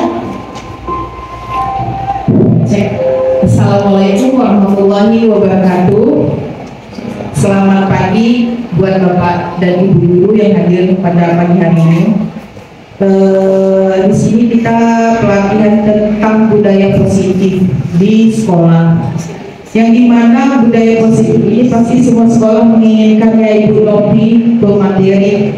Assalamualaikum warahmatullahi wabarakatuh. Selamat pagi buat Bapak dan Ibu guru yang hadir pada pagi hari ini. Di sini kita pelatihan tentang budaya positif di sekolah. Yang dimana budaya positif ini pasti semua sekolah menginginkan ya Ibu Novi bermateri.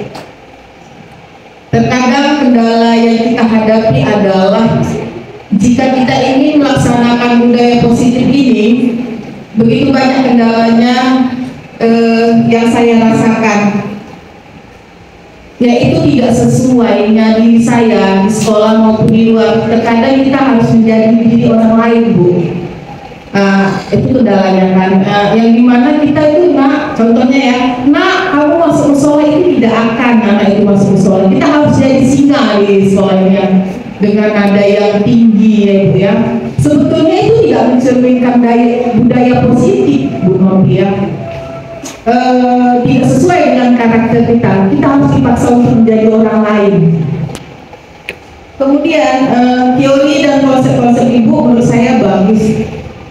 Terkadang kendala yang kita hadapi adalah jika kita ingin melaksanakan budaya positif ini, begitu banyak kendalanya yang saya rasakan, yaitu tidak sesuai dengan diri saya di sekolah maupun di luar. Terkadang kita harus menjadi diri orang lain, Bu. Itu kendalanya kan, yang dimana kita itu contohnya ya, kamu masuk musola itu tidak akan anak itu masuk musola. Kita harus jadi singa di sekolahnya dengan nada yang tinggi ya Bu ya. Sebetulnya itu tidak mencerminkan budaya positif, Bu Novi ya. Tidak sesuai dengan karakter kita. Kita harus dipaksa untuk menjadi orang lain. Kemudian teori dan konsep-konsep Ibu menurut saya bagus.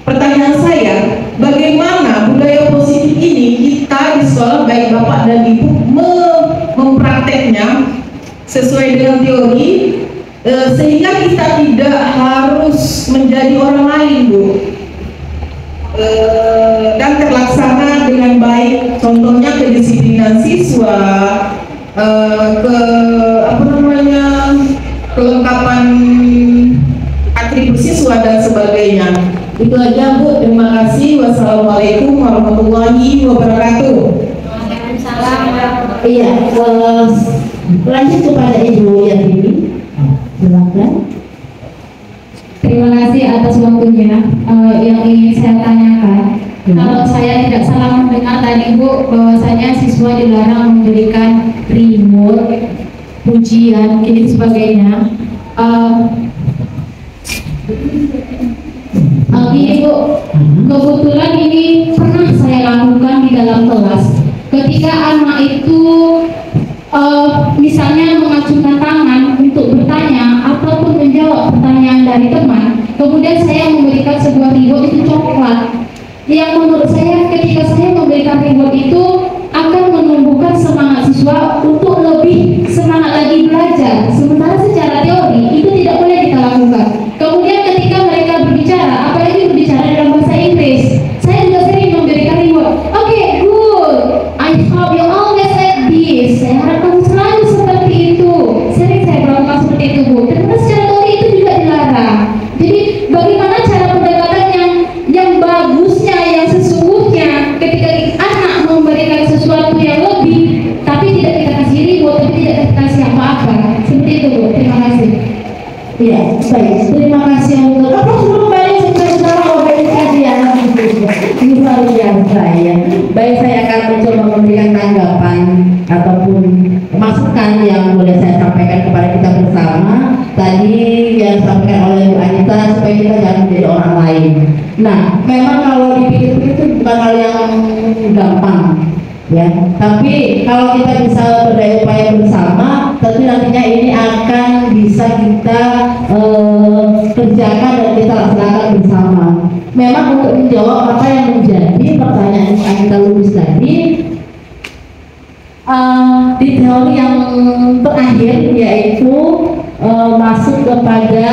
Pertanyaan saya, bagaimana budaya positif ini kita di sekolah, baik Bapak dan Ibu, memprakteknya sesuai dengan teori, sehingga kita tidak harus menjadi orang lain, Bu, dan terlaksana dengan baik. Contohnya kedisiplinan siswa, kelengkapan atribut siswa dan sebagainya. Itu aja Bu, terima kasih. Wassalamualaikum warahmatullahi wabarakatuh. Iya, lanjut kepada Ibu yang ini. Silakan. Terima kasih atas waktunya. Yang ingin saya tanyakan, Kalau saya tidak salah mendengar tadi Bu, bahwasanya siswa dilarang memberikan reward, pujian, dan sebagainya. Gini Bu, kebetulan ini pernah saya lakukan di dalam kelas. Ketika anak itu misalnya mengacungkan tangan untuk bertanya ataupun menjawab pertanyaan dari teman, kemudian saya memberikan sebuah reward, itu coklat. Yang menurut saya ketika saya memberikan reward itu akan menumbuhkan semangat siswa untuk lebih semangat lagi belajar. Sementara secara teori itu tidak boleh kita lakukan. Kemudian ketika mereka berbicara, apalagi berbicara dalam bahasa Inggris, saya juga sering memberikan reward. Oke, good. I hope you always like this. Saya harap kamu selalu seperti itu. Sering saya melakukan seperti itu Bu. Ternyata secara teori itu juga dilarang. Jadi bagaimana cara pendekatan yang bagusnya, yang sesungguhnya ketika anak memberikan sesuatu yang lebih, tapi tidak kita kasih reward, tapi tidak kita kasih apa-apa. Seperti itu Bu. Terima kasih. Ya, baik. Terima kasih yang untuk apa sebelum kembali sebentar organisasi anak itu. Ini luar biasa ya. Baik, saya akan mencoba memberikan tanggapan ataupun masukan yang boleh saya sampaikan kepada kita bersama. Tadi yang disampaikan oleh Bu Anita supaya kita jangan menjadi orang lain. Nah, memang kalau dipikir-pikir itu bukan hal yang gampang. Ya, tapi kalau kita bisa berdaya upaya bersama, tentu nantinya ini akan bisa kita kerjakan dan kita laksanakan bersama. Memang untuk menjawab apa yang menjadi pertanyaan yang kita lulus tadi, di teori yang terakhir yaitu masuk kepada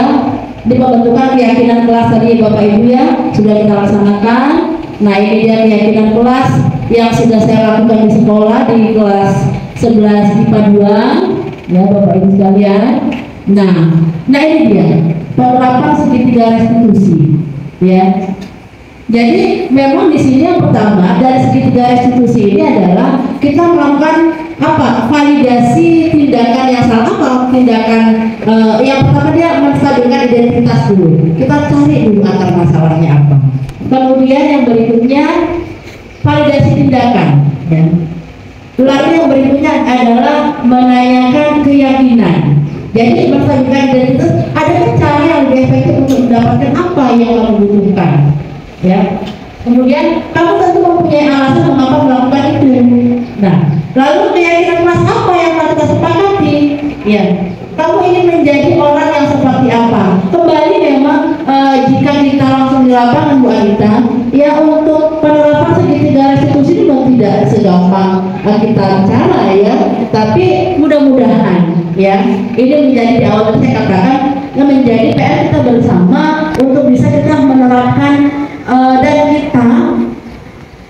di pembentukan keyakinan kelas tadi Bapak Ibu ya sudah kita laksanakan. Nah, ini dia keyakinan kelas yang sudah saya lakukan di sekolah di kelas 11 IPA 2 ya Bapak Ibu sekalian. Nah ini dia penerapan segitiga restitusi ya. Jadi memang di sini yang pertama dari segitiga restitusi ini adalah kita melakukan apa? Validasi tindakan yang salah atau tindakan yang pertama dia menstabilkan identitas dulu. Kita cari dulu akar masalahnya apa. Kemudian yang berikutnya validasi tindakan ya. Lalu yang berikutnya adalah menanyakan keyakinan. Jadi menstabilkan identitas, ada cara yang lebih efektif untuk mendapatkan apa yang kamu butuhkan ya. Kemudian kamu tentu mempunyai alasan mengapa melakukan itu. Nah, lalu keyakinan kelas apa yang kita sepakati ya. Kamu ingin menjadi orang yang seperti apa? Kembali memang jika kita langsung di lapangan Bu Anita, ya untuk penerapan segitiga restitusi itu tidak segampang kita bicara ya. Tapi mudah-mudahan ya ini menjadi di awal saya katakan yang menjadi PR kita bersama untuk bisa kita menerapkan dan kita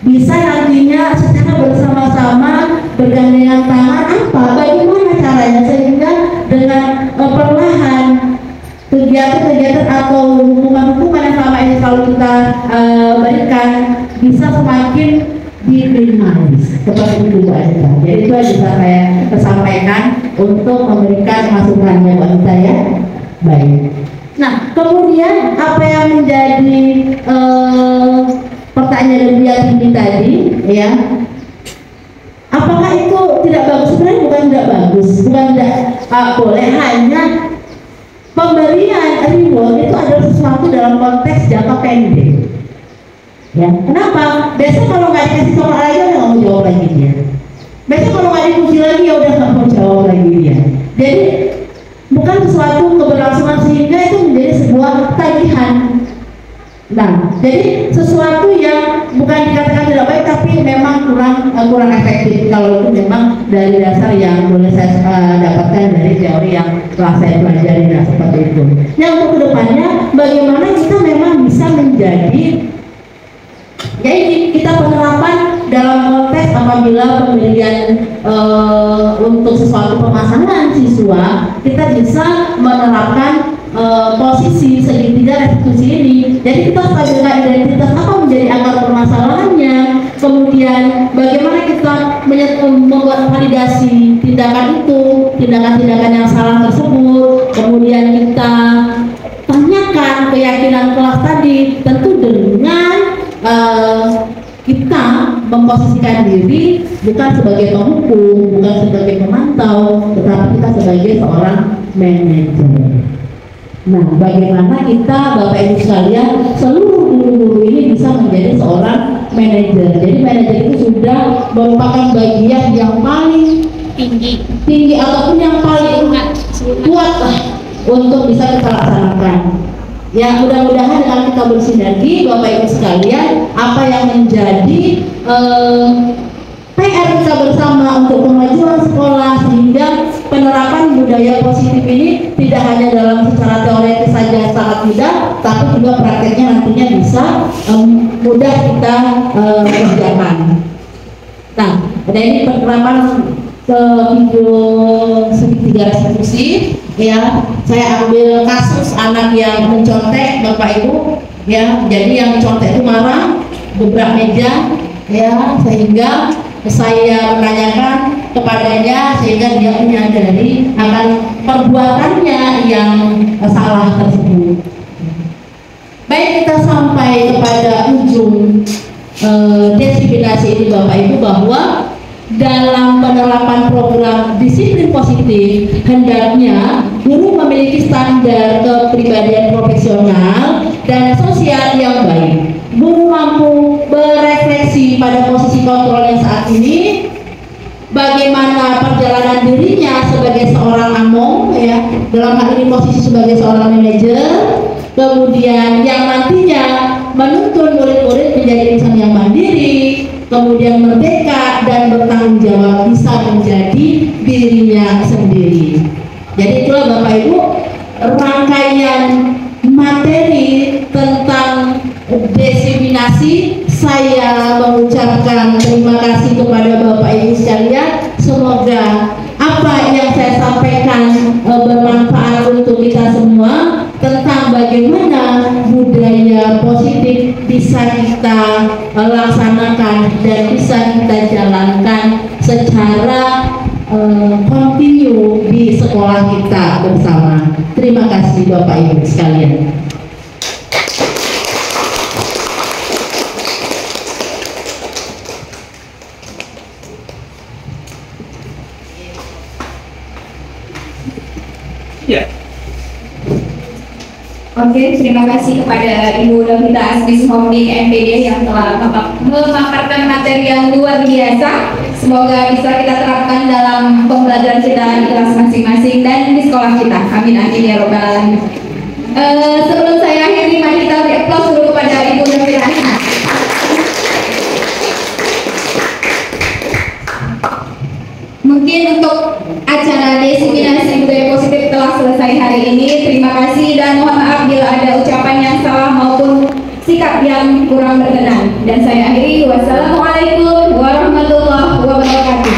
bisa nantinya secara bersama-sama bergandengan tangan apa bagaimana caranya sehingga dengan perlahan kegiatan-kegiatan atau hukuman-hukuman yang selama ini selalu kita berikan bisa semakin diminimalis seperti itu Bu Anita. Jadi itu yang bisa saya sampaikan untuk memberikan masukannya Bu Anita ya. Baik. Nah kemudian apa yang menjadi pertanyaan dari dia ini tadi ya, apakah itu tidak bagus? Sebenarnya bukan tidak bagus, bukan tidak boleh, hanya pemberian reward itu adalah sesuatu dalam konteks jangka pendek ya. Kenapa? Biasanya kalau nggak dikasih coklat lagi udah nggak mau jawab lagi dia. Biasanya kalau nggak dipuji lagi ya udah nggak mau jawab lagi dia. Jadi bukan sesuatu keberlangsungan sehingga itu menjadi sebuah tagihan. Nah, jadi sesuatu yang bukan dikatakan tidak baik tapi memang kurang efektif kalau itu memang dari dasar yang boleh saya dapatkan dari teori yang telah saya pelajari. Nah, seperti itu. Nah, untuk kedepannya bagaimana kita memang bisa menjadi jadi kita penerapan dalam konteks apabila pemberian untuk sesuatu pemasangan siswa kita bisa menerapkan posisi segitiga restitusi ini. Jadi kita stabilkan identitas apa menjadi akar permasalahannya, kemudian bagaimana kita membuat validasi tindakan itu, tindakan-tindakan yang salah tersebut, kemudian kita tanyakan keyakinan kelas tadi tentu dengan memposisikan diri bukan sebagai penghukum, bukan sebagai pemantau, tetapi kita sebagai seorang manajer. Nah, bagaimana kita Bapak Ibu sekalian, seluruh guru-guru ini bisa menjadi seorang manajer. Jadi manajer itu sudah merupakan bagian yang paling tinggi ataupun yang paling kuat lah untuk bisa kita laksanakan. Ya, mudah-mudahan dengan kita bersinergi Bapak Ibu sekalian, apa yang menjadi PR kita bersama untuk kemajuan sekolah sehingga penerapan budaya positif ini tidak hanya dalam secara teoretis saja sangat mudah, tapi juga prakteknya nantinya bisa mudah kita kerjakan. Nah, ada ini penerapan video segitiga restitusi. Ya, saya ambil kasus anak yang mencontek Bapak Ibu. Ya, jadi yang mencontek itu marah, gebrak meja, ya, sehingga saya menanyakan kepadanya sehingga dia menyadari akan perbuatannya yang salah tersebut. Baik, kita sampai kepada ujung desiminasi ini Bapak Ibu, bahwa dalam penerapan program disiplin positif hendaknya guru memiliki standar kepribadian profesional dan sosial yang baik. Guru mampu berefleksi pada posisi kontrol yang saat ini, bagaimana perjalanan dirinya sebagai seorang among, ya, dalam hal ini posisi sebagai seorang manajer, kemudian yang nantinya menuntun murid-murid menjadi insan yang mandiri, kemudian merdeka dan bertanggung jawab bisa menjadi dirinya sendiri. Jadi itulah Bapak Ibu rangkaian materi tentang desiminasi. Saya mengucapkan terima kasih kepada Bapak Ibu sekalian. Semoga apa yang saya sampaikan bermanfaat untuk kita semua tentang bagaimana budaya positif bisa kita laksanakan dan bisa kita jalankan secara kontinu di sekolah kita bersama. Terima kasih Bapak Ibu sekalian. Ya. Oke, terima kasih kepada Ibu Novita Asbis Holding MPD yang telah memaparkan materi yang luar biasa. Semoga bisa kita terapkan dalam pembelajaran kita di kelas masing-masing dan di sekolah kita. Amin amin ya robbal alamin. Sebelum saya akhiri, mari kita beri aplaus dulu kepada Ibu Novita Asbis. Mungkin untuk acara desiminasi budaya positif telah selesai hari ini. Terima kasih dan mohon maaf bila ada ucapan yang salah maupun sikap yang kurang berkenan. Dan saya akhiri, wassalamualaikum warahmatullahi wabarakatuh.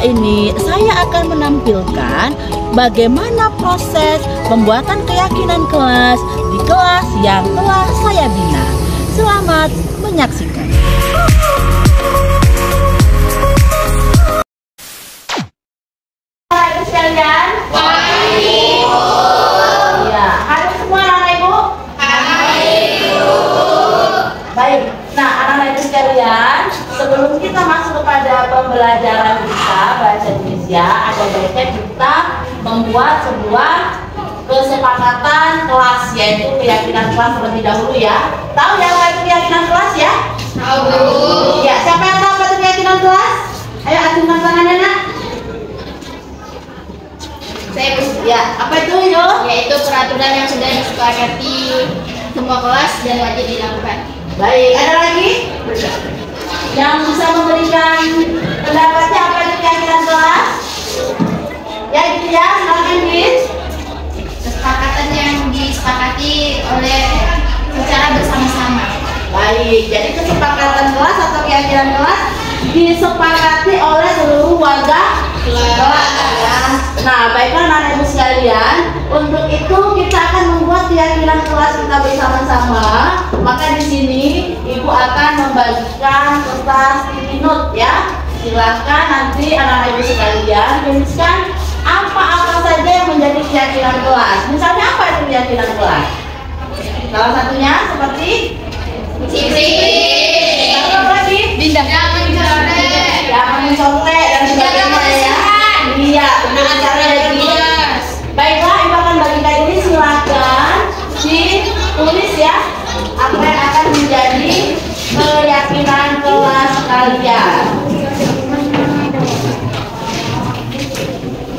Ini saya akan menampilkan bagaimana proses pembuatan keyakinan kelas di kelas yang telah saya bina. Selamat menyaksikan. Anak-anak sekalian, ya, hadir semua anak ibu. Baik, nah anak-anak sekalian, sebelum kita masuk kepada pembelajaran kita bahasa Indonesia, ada baiknya kita membuat sebuah kesepakatan kelas, yaitu keyakinan kelas terlebih dahulu ya. Tahu ya apa itu keyakinan kelas ya? Tahu. Ya, siapa yang tahu apa itu keyakinan kelas? Ayo acungkan tangannya nak. Saya ya, apa itu yo? Yaitu peraturan yang sudah disepakati semua kelas dan wajib dilakukan. Baik, ada lagi? Yang bisa memberikan pendapatnya apa itu keyakinan kelas? Ya itu ya, silakan Miss. Kesepakatan yang disepakati oleh secara bersama-sama. Baik, jadi kesepakatan kelas atau keyakinan kelas disepakati oleh seluruh warga kelas ya. Nah, baiklah anak ibu sekalian, untuk itu kita akan membuat keyakinan kelas kita bersama-sama. Maka di sini ibu akan membagikan kertas sticky note ya. Silahkan nanti anak ibu sekalian tuliskan apa-apa saja yang menjadi keyakinan kelas. Misalnya apa itu keyakinan kelas? Salah satunya seperti apa lagi? Jangan mencontek dan sebagainya ya. Iya, benar sekali. Baiklah, ibu akan bagikan ini, silakan ditulis ya apa yang akan menjadi keyakinan kelas kalian.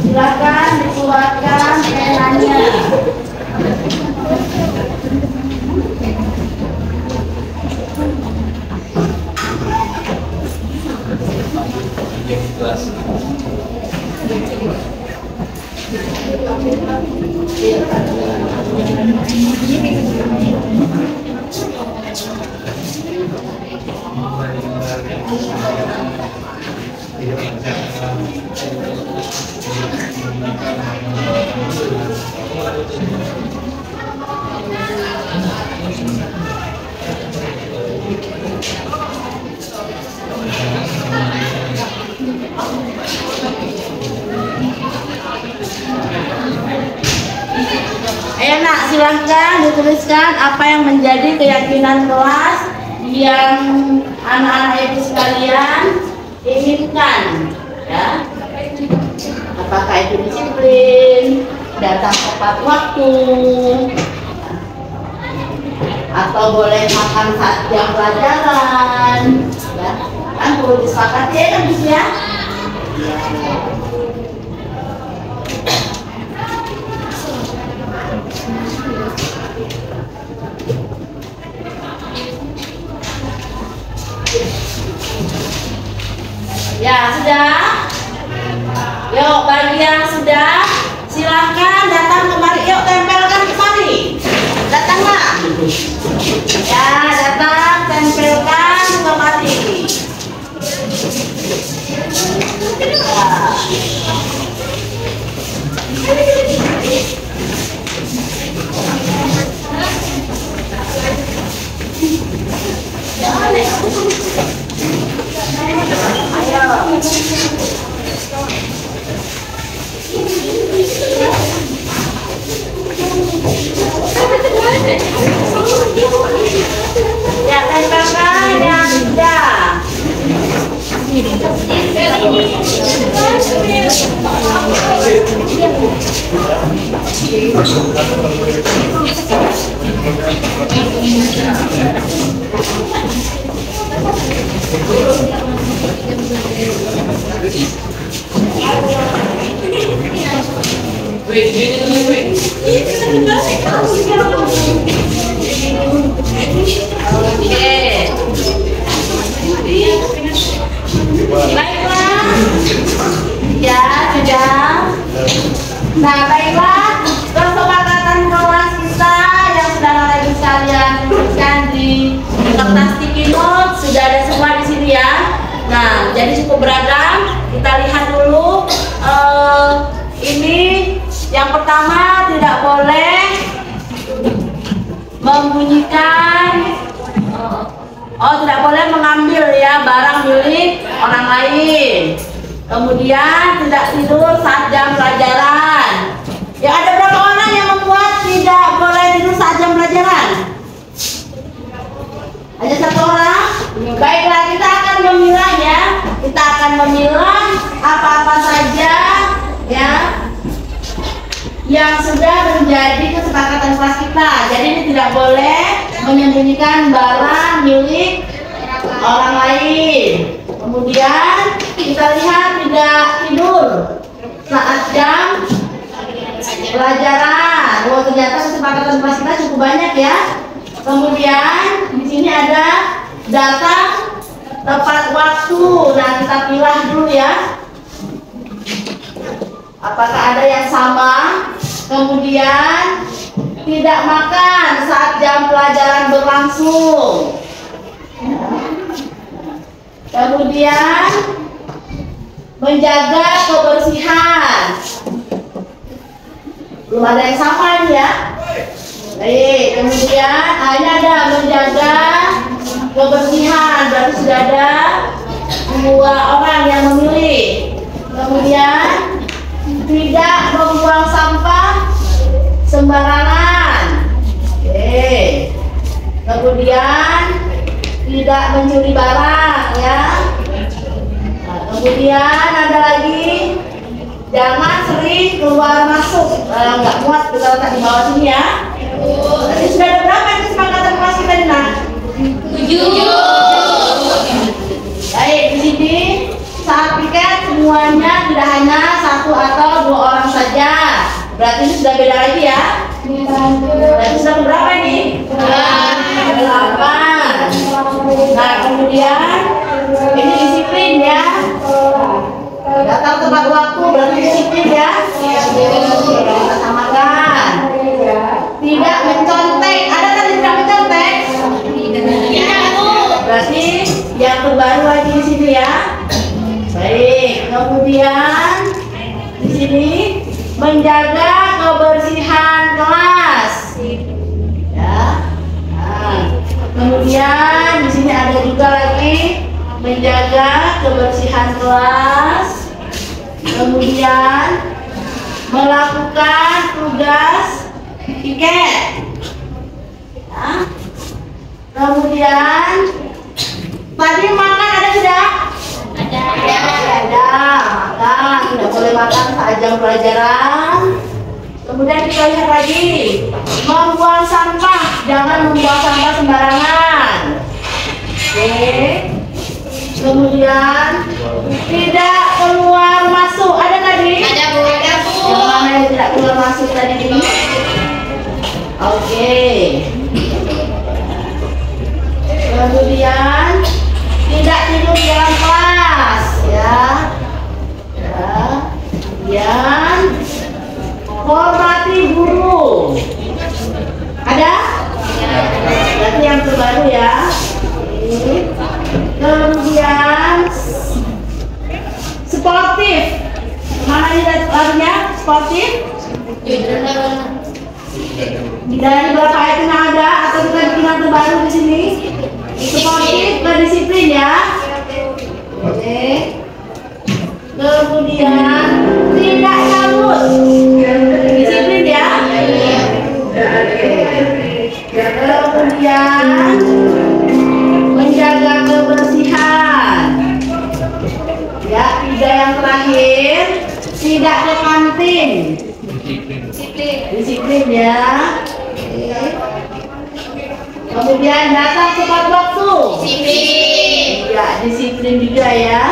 Silakan dikeluarkan penanya. Ayo nak, silahkan dituliskan apa yang menjadi keyakinan kelas yang anak-anak ibu sekalian inginkan ya. Apakah itu disiplin, datang tepat waktu, atau boleh makan saat jam pelajaran ya. Kan perlu disepakati ya kan Bis ya. Ya sudah. Yuk, bagi yang sudah silahkan datang kemari. Yuk, tempelkan kemari. Datanglah. Ya, datang tempelkan kemari. Ya, tempelkan yang sudah. Baiklah. Ya, sudah. Nah, baiklah. Kesepakatan kelas kita yang sudah lagi sekalian tuliskan di kertas sticky note sudah ada semua di sini ya. Nah, jadi cukup beragam. Kita lihat dulu. Ini yang pertama, tidak boleh membunyikan. Tidak boleh mengambil ya barang milik orang lain. Kemudian tidak tidur saat jam pelajaran. Ya, ada berapa orang yang membuat tidak boleh tidur saat jam pelajaran? Ada satu orang? Baiklah, kita akan memilah ya. Kita akan memilah apa-apa saja ya yang sudah menjadi kesepakatan kelas kita. Jadi ini tidak boleh menyembunyikan barang milik orang lain. Kemudian kita lihat tidak tidur saat jam pelajaran. Oh, ternyata kesepakatan kelas kita cukup banyak ya. Kemudian di sini ada datang tepat waktu. Nah, kita pilih dulu ya. Apakah ada yang sama? Kemudian tidak makan saat jam pelajaran berlangsung. Kemudian menjaga kebersihan. Belum ada yang sama ya. Baik, kemudian ini ada menjaga kebersihan, berarti sudah ada 2 orang yang memilih. Kemudian tidak membuang sampah sembarangan. Oke. Kemudian tidak mencuri barang ya. Nah, kemudian ada lagi jangan sering keluar masuk. Nggak muat kita letak di bawah sini ya. Jadi sudah ada berapa yang kesepakatan kelas kita ini? 7. Baik, di sini saat piket semuanya tidak hanya 1 atau 2 orang saja. Berarti ini sudah beda lagi ya. Berarti sudah berapa ini? 8. Nah, kemudian ini disiplin ya. Datang tepat waktu berarti disiplin ya. Kita samakan. Tidak mencontek. Ada kan tidak mencontek? Berarti yang terbaru lagi di sini ya. Baik. Kemudian di sini menjaga kebersihan kelas. Ya. Nah, kemudian di sini ada juga lagi menjaga kebersihan kelas. Kemudian melakukan tugas piket. Ya. Kemudian tadi makan ada tidak? Ada. Makan, tidak boleh makan saat jam pelajaran. Kemudian kita lihat lagi membuang sampah, jangan membuang sampah sembarangan. Oke. Kemudian tidak keluar masuk, ada tadi? Ada Bu. Yang mana yang tidak keluar masuk tadi ini? Oke. Kemudian tidak tidur di dalam kelas, ya. Kemudian hormati guru. Ada? Berarti yang terbaru ya. Kemudian sportif. Mana ini lagunya? Sportif? Dari berapa ayat yang ada atau kita bikin yang terbaru di sini? Sportif berdisiplin ya. Oke. Kemudian tidak cabut. Disiplin ya. Kemudian menjaga kebersihan. Ya, 3 yang terakhir, tidak ke kantin. Disiplin ya. Kemudian datang tepat waktu. Disiplin. Ya, disiplin juga ya.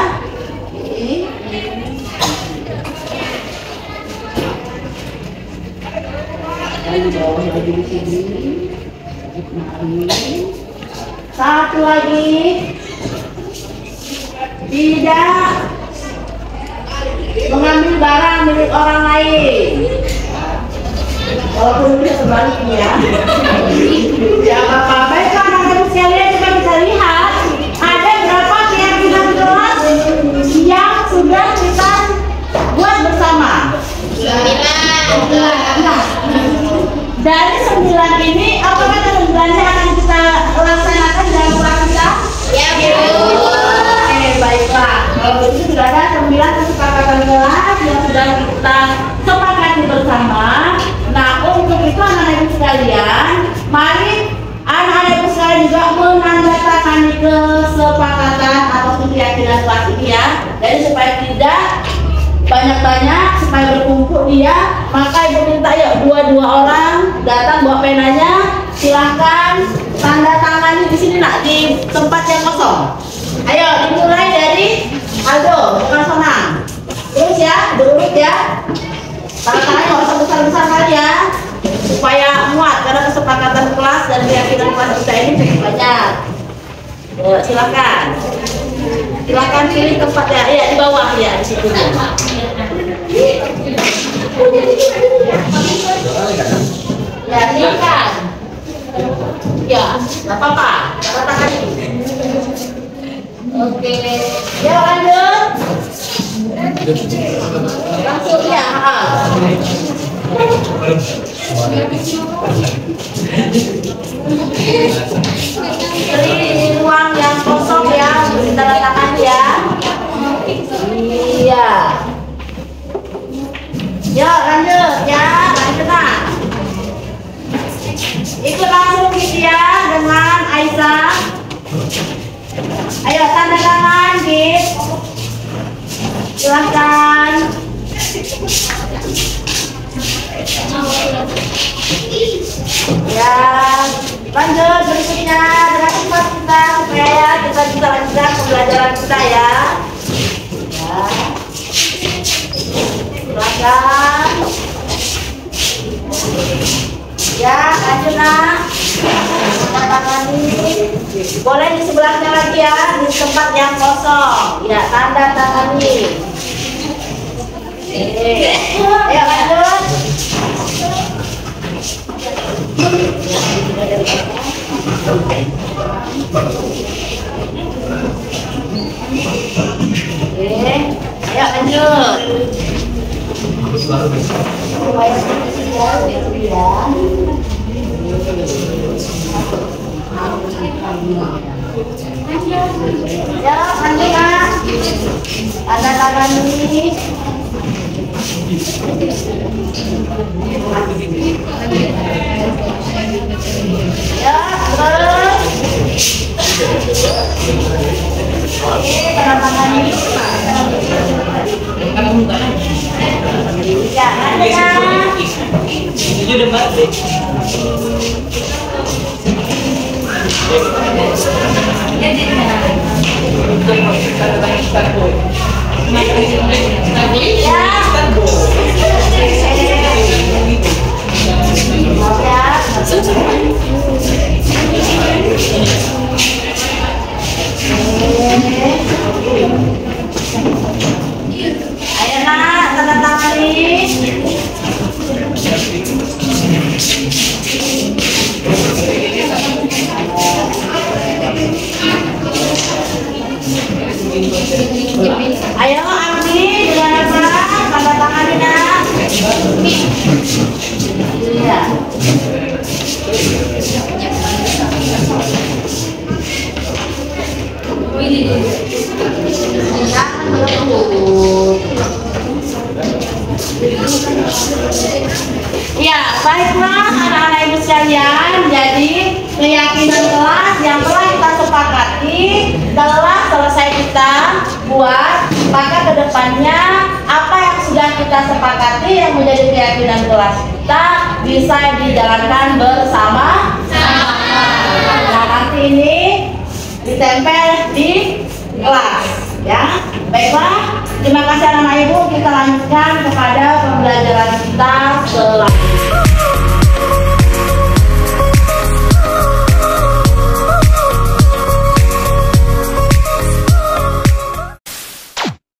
Di bawah lagi di sini. Satu lagi, tidak mengambil barang milik orang lain. Walaupun bisa terbalik ya. Ya apa-apa. Baik anak-anak sekalian, kita bisa lihat ada berapa keyakinan kelas yang sudah kita buat bersama. 9. Dari 9 ini, apakah ke-9-nya akan kita laksanakan dalam kelas kita? Ya, Bu. Oke, baiklah. Kalau begitu sudah ada 9 kesepakatan kelas yang sudah kita sepakati bersama. Nah, untuk itu anak-anak sekalian, mari anak-anak sekalian juga menandatangani kesepakatan atau keyakinan kelas ini ya. Jadi supaya tidak banyak-banyak, supaya berkumpul dia, maka ibu minta ya 2 orang datang bawa penanya, silahkan tanda tangani di sini nak, di tempat yang kosong. Ayo dimulai dari Aldo, bukan Sonang. Terus ya, berurut ya. Tanda tangannya nggak usah besar-besar kali ya, supaya muat karena kesepakatan kelas dan keyakinan kelas kita ini cukup banyak. Silakan. Silakan pilih tempat ya, iya di bawah ya, di situ. Ya, silakan. Ya, nggak apa-apa. Katakan ini. Oke. Ya lanjut. Langsung ya. Beri ruang yang kosong ya, tanda tangan ya. Iya. Ya lanjut ya, lanjut nah. Ikut langsung gitu ya dengan Aisyah. Ayo tanda tangan Git. Silahkan. Ya, lanjut berikutnya dengan cepat kita supaya kita bisa lanjutkan pembelajaran kita ya. Ya. Silahkan. Ya, lanjut nak. Tanda tangani. Boleh di sebelahnya lagi ya, di tempat yang kosong. Ya, tanda tangani. Ayo lanjut. Ayo lanjut. Ya, lanjut Kak. Tanda tangani. Ya, terus. Tanda tangani. Ya, ayo nak, tanda tangani. Ayo Amdi dengan apa? Tanda tangani nak. Iya. Ya, baiklah anak-anak ibu sekalian. Jadi keyakinan kelas yang telah kita sepakati telah selesai kita buat. Maka kedepannya apa yang sudah kita sepakati yang menjadi keyakinan kelas kita bisa dijalankan bersama. Nah, nanti ini ditempel di kelas ya. Baiklah, terima kasih anak-anak ibu. Kita lanjutkan kepada pembelajaran kita selanjutnya.